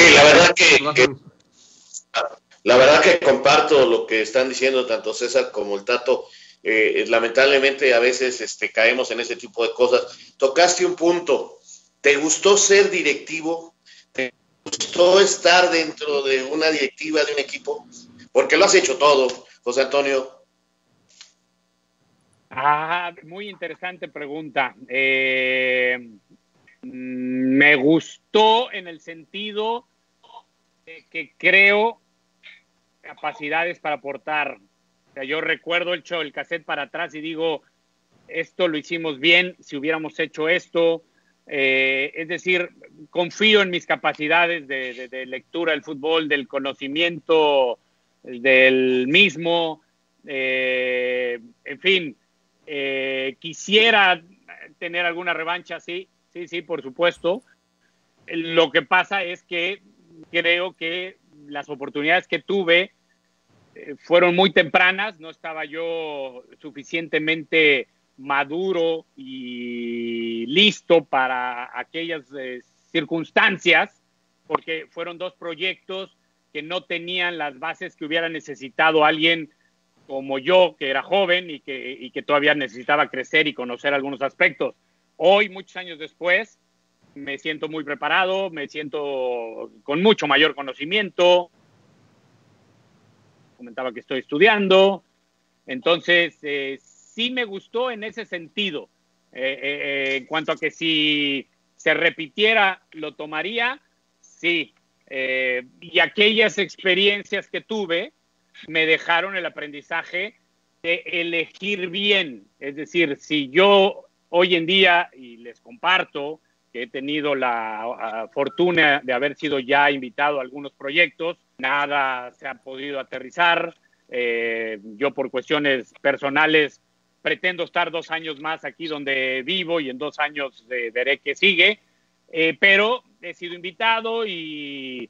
la verdad que comparto lo que están diciendo tanto César como el Tato. Lamentablemente a veces caemos en ese tipo de cosas. Tocaste un punto. ¿Te gustó ser directivo? ¿Te gustó estar dentro de una directiva de un equipo? Porque lo has hecho todo, José Antonio. Muy interesante pregunta. Me gustó en el sentido de que creo capacidades para aportar. O sea, yo recuerdo echo el cassette para atrás y digo, esto lo hicimos bien, si hubiéramos hecho esto, Es decir, confío en mis capacidades de lectura del fútbol, del conocimiento del mismo. En fin, quisiera tener alguna revancha, sí, por supuesto. Lo que pasa es que creo que las oportunidades que tuve fueron muy tempranas, no estaba yo suficientemente maduro y listo para aquellas circunstancias, porque fueron 2 proyectos que no tenían las bases que hubiera necesitado alguien como yo, que era joven y que todavía necesitaba crecer y conocer algunos aspectos. Hoy, muchos años después, me siento muy preparado, me siento con mucho mayor conocimiento. Comentaba que estoy estudiando, entonces sí me gustó en ese sentido. En cuanto a que si se repitiera, lo tomaría, sí. Y aquellas experiencias que tuve me dejaron el aprendizaje de elegir bien. Es decir, si yo hoy en día, y les comparto, que he tenido la fortuna de haber sido ya invitado a algunos proyectos, nada se ha podido aterrizar. Yo por cuestiones personales pretendo estar 2 años más aquí donde vivo y en 2 años veré qué sigue, pero he sido invitado y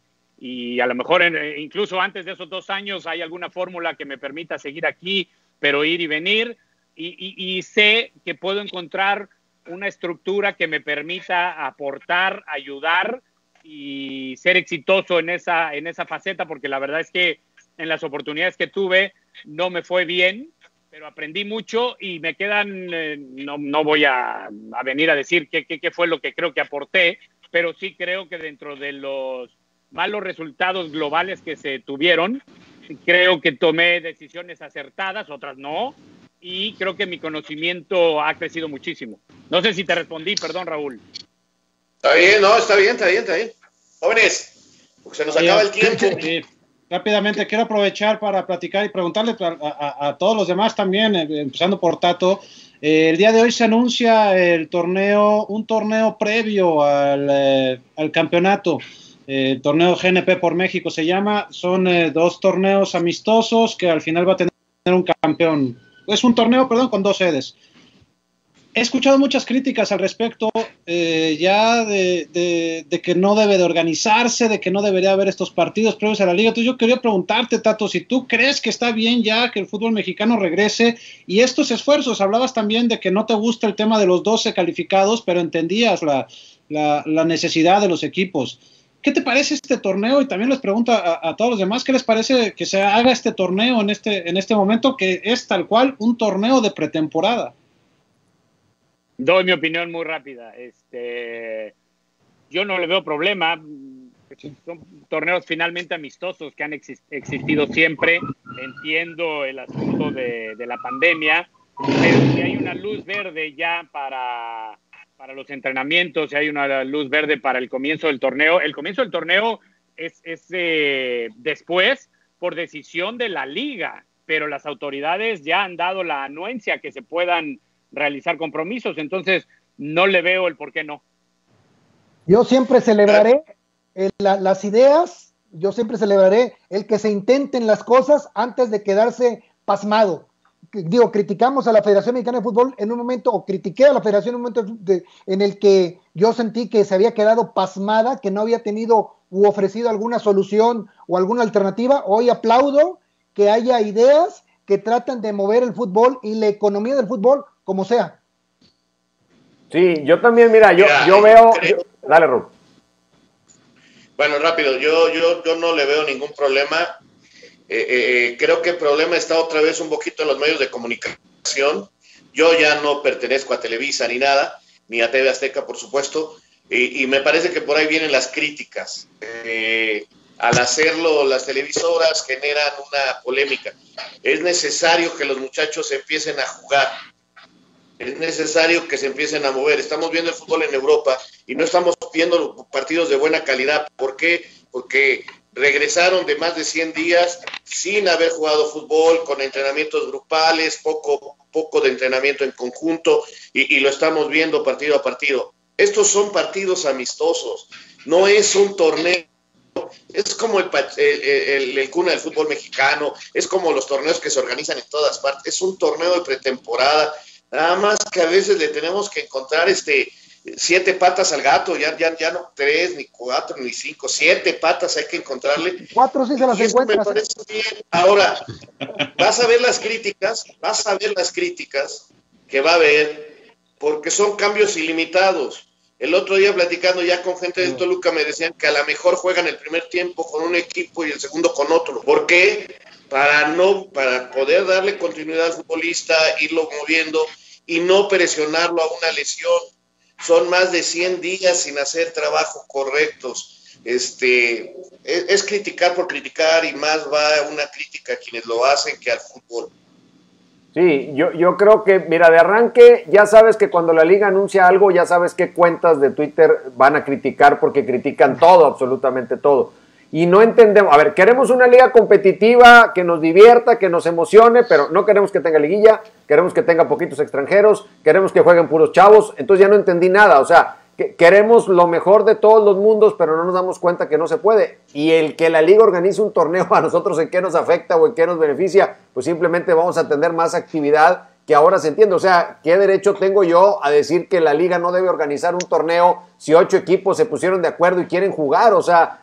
a lo mejor incluso antes de esos 2 años hay alguna fórmula que me permita seguir aquí, pero ir y venir, y sé que puedo encontrar una estructura que me permita aportar, ayudar y ser exitoso en esa faceta, porque la verdad es que en las oportunidades que tuve no me fue bien, pero aprendí mucho y me quedan, no voy a venir a decir qué fue lo que creo que aporté, pero sí creo que dentro de los malos resultados globales que se tuvieron, creo que tomé decisiones acertadas, otras no, y creo que mi conocimiento ha crecido muchísimo. No sé si te respondí, perdón, Raúl. Está bien, no, está bien. Jóvenes, porque se nos acaba el tiempo. Sí. Rápidamente, quiero aprovechar para platicar y preguntarle a todos los demás también, empezando por Tato. El día de hoy se anuncia un torneo previo al campeonato. El torneo GNP por México se llama. Son 2 torneos amistosos que al final va a tener un campeón. Es un torneo, con 2 sedes. He escuchado muchas críticas al respecto, ya de que no debe de organizarse, de que no debería haber estos partidos previos a la liga. Entonces yo quería preguntarte, Tato, si tú crees que está bien ya que el fútbol mexicano regrese y estos esfuerzos. Hablabas también de que no te gusta el tema de los 12 calificados, pero entendías la necesidad de los equipos. ¿Qué te parece este torneo? Y también les pregunto a todos los demás, ¿qué les parece que se haga este torneo en este momento, que es tal cual un torneo de pretemporada? Doy mi opinión muy rápida. Yo no le veo problema. Son torneos finalmente amistosos que han existido siempre. Entiendo el asunto de la pandemia, pero si hay una luz verde ya para los entrenamientos, si hay una luz verde para el comienzo del torneo. El comienzo del torneo es después por decisión de la liga, pero las autoridades ya han dado la anuencia que se puedan realizar compromisos, entonces no le veo el por qué no. Yo siempre celebraré las ideas, yo siempre celebraré el que se intenten las cosas antes de quedarse pasmado. Digo, criticamos a la Federación Mexicana de Fútbol en un momento, o critiqué a la Federación en un momento en el que yo sentí que se había quedado pasmada, que no había tenido u ofrecido alguna solución o alguna alternativa. Hoy aplaudo que haya ideas que tratan de mover el fútbol y la economía del fútbol como sea. Sí, yo también, mira, yo veo... Dale, Ru. Bueno, rápido, yo no le veo ningún problema. Creo que el problema está otra vez un poquito en los medios de comunicación. Yo ya no pertenezco a Televisa ni nada, ni a TV Azteca, por supuesto, y me parece que por ahí vienen las críticas. Al hacerlo, las televisoras generan una polémica. Es necesario que los muchachos empiecen a jugar. Es necesario que se empiecen a mover. Estamos viendo el fútbol en Europa y no estamos viendo partidos de buena calidad. ¿Por qué? Porque regresaron de más de 100 días sin haber jugado fútbol, con entrenamientos grupales, poco de entrenamiento en conjunto, y lo estamos viendo partido a partido. Estos son partidos amistosos, no es un torneo. Es como el cuna del fútbol mexicano, es como los torneos que se organizan en todas partes, es un torneo de pretemporada, nada más que a veces le tenemos que encontrar 7 patas al gato, ya no 3, ni 4, ni 5, 7 patas hay que encontrarle. 4 sí se las encuentras. Me parece bien. Ahora, vas a ver las críticas que va a haber, porque son cambios ilimitados. El otro día platicando ya con gente del Toluca me decían que a lo mejor juegan el primer tiempo con un equipo y el segundo con otro. ¿Por qué? Para poder darle continuidad al futbolista, irlo moviendo y no presionarlo a una lesión. Son más de 100 días sin hacer trabajos correctos. Es criticar por criticar y más va una crítica a quienes lo hacen que al fútbol. Sí, yo creo que, mira, de arranque ya sabes que cuando la liga anuncia algo, ya sabes qué cuentas de Twitter van a criticar porque critican todo, absolutamente todo. Y no entendemos, a ver, queremos una liga competitiva que nos divierta, que nos emocione, pero no queremos que tenga liguilla, queremos que tenga poquitos extranjeros, queremos que jueguen puros chavos, entonces ya no entendí nada, o sea, queremos lo mejor de todos los mundos, pero no nos damos cuenta que no se puede. Y el que la liga organice un torneo a nosotros, ¿en qué nos afecta o en qué nos beneficia? Pues simplemente vamos a tener más actividad que ahora se entiende. O sea, ¿qué derecho tengo yo a decir que la liga no debe organizar un torneo si 8 equipos se pusieron de acuerdo y quieren jugar? O sea,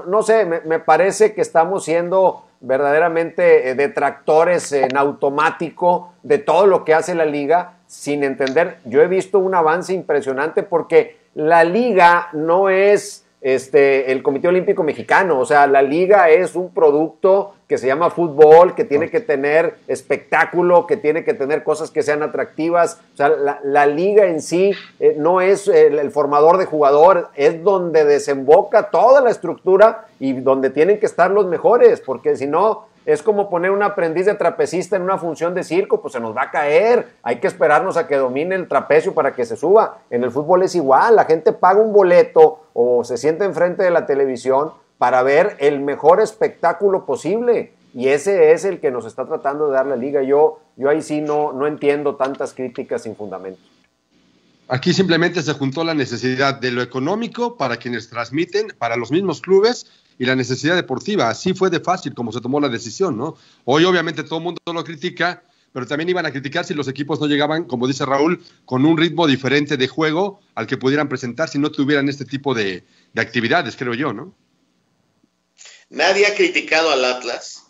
no sé, me parece que estamos siendo verdaderamente detractores en automático de todo lo que hace la liga, sin entender. Yo he visto un avance impresionante porque la liga no es el Comité Olímpico Mexicano, o sea, la liga es un producto que se llama fútbol, que tiene que tener espectáculo, que tiene que tener cosas que sean atractivas. O sea, la liga en sí no es el formador de jugador, es donde desemboca toda la estructura y donde tienen que estar los mejores, porque si no, es como poner un aprendiz de trapecista en una función de circo, pues se nos va a caer, hay que esperarnos a que domine el trapecio para que se suba. En el fútbol es igual, la gente paga un boleto o se sienta enfrente de la televisión para ver el mejor espectáculo posible, y ese es el que nos está tratando de dar la liga. Yo ahí sí no entiendo tantas críticas sin fundamento. Aquí simplemente se juntó la necesidad de lo económico para quienes transmiten, para los mismos clubes, y la necesidad deportiva. Así fue de fácil como se tomó la decisión, ¿no? Hoy obviamente todo el mundo lo critica, pero también iban a criticar si los equipos no llegaban, como dice Raúl, con un ritmo diferente de juego al que pudieran presentar si no tuvieran este tipo de actividades, creo yo, ¿no? Nadie ha criticado al Atlas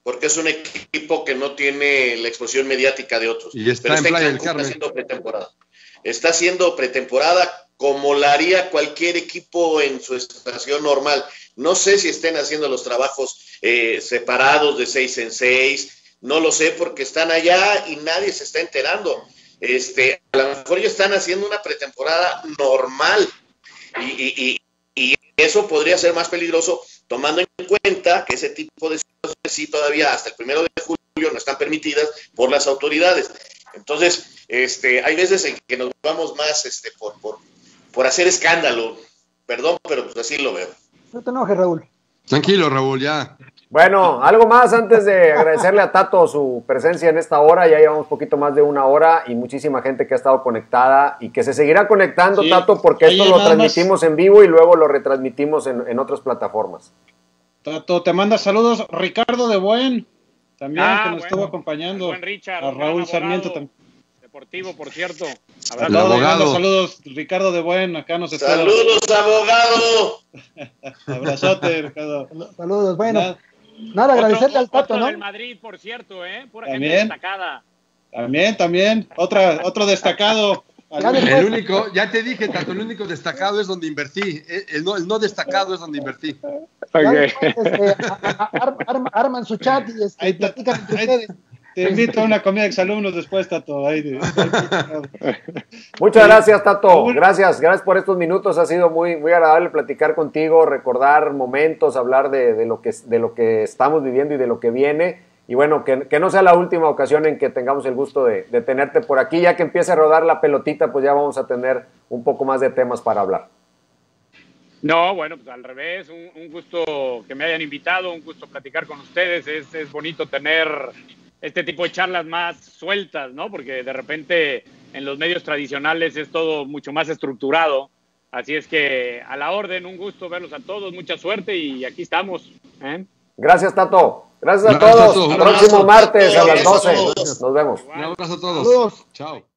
porque es un equipo que no tiene la exposición mediática de otros. Y está en Playa del Carmen. Está haciendo pretemporada. Está haciendo pretemporada como la haría cualquier equipo en su estación normal. No sé si estén haciendo los trabajos separados de 6 en 6, no lo sé porque están allá y nadie se está enterando. A lo mejor ya están haciendo una pretemporada normal y eso podría ser más peligroso tomando en cuenta que ese tipo de situaciones sí todavía hasta el 1 de julio no están permitidas por las autoridades. Entonces, hay veces en que nos vamos más por hacer escándalo. Perdón, pero pues así lo veo. No te enojes, Raúl. Tranquilo, Raúl, ya. Bueno, algo más antes de agradecerle a Tato su presencia en esta hora. Ya llevamos poquito más de 1 hora y muchísima gente que ha estado conectada y que se seguirá conectando, sí, Tato, porque esto lo transmitimos en vivo y luego lo retransmitimos en otras plataformas. Tato, te manda saludos Ricardo de Buen, también, que nos estuvo acompañando. Buen Richard, a Raúl Sarmiento también. Deportivo, por cierto. Saludos, Ricardo de Buen, acá nos está. ¡Saludos, abogado! Abrazote, Ricardo. Saludos, bueno. Nada, agradecerle al Tato, ¿no? Del Madrid, por cierto, pura gente destacada. También, otro destacado. El único, ya te dije, Tato, el único destacado es donde invertí. El no destacado es donde invertí. Okay. Arman su chat y platican entre ustedes. Te invito a una comida de exalumnos después, Tato. Muchas gracias, Tato. Gracias por estos minutos. Ha sido muy, muy agradable platicar contigo, recordar momentos, hablar de lo que estamos viviendo y de lo que viene. Y bueno, que no sea la última ocasión en que tengamos el gusto de tenerte por aquí. Ya que empiece a rodar la pelotita, pues ya vamos a tener un poco más de temas para hablar. No, bueno, pues al revés. Un gusto que me hayan invitado, un gusto platicar con ustedes. Es bonito tener este tipo de charlas más sueltas, ¿no? Porque de repente en los medios tradicionales es todo mucho más estructurado. Así es que a la orden, un gusto verlos a todos, mucha suerte y aquí estamos. Gracias, Tato. Gracias a Un abrazo, todos. un Próximo abrazo. martes a las Gracias a 12. todos. Nos vemos. Un abrazo a todos. Saludos. Chao.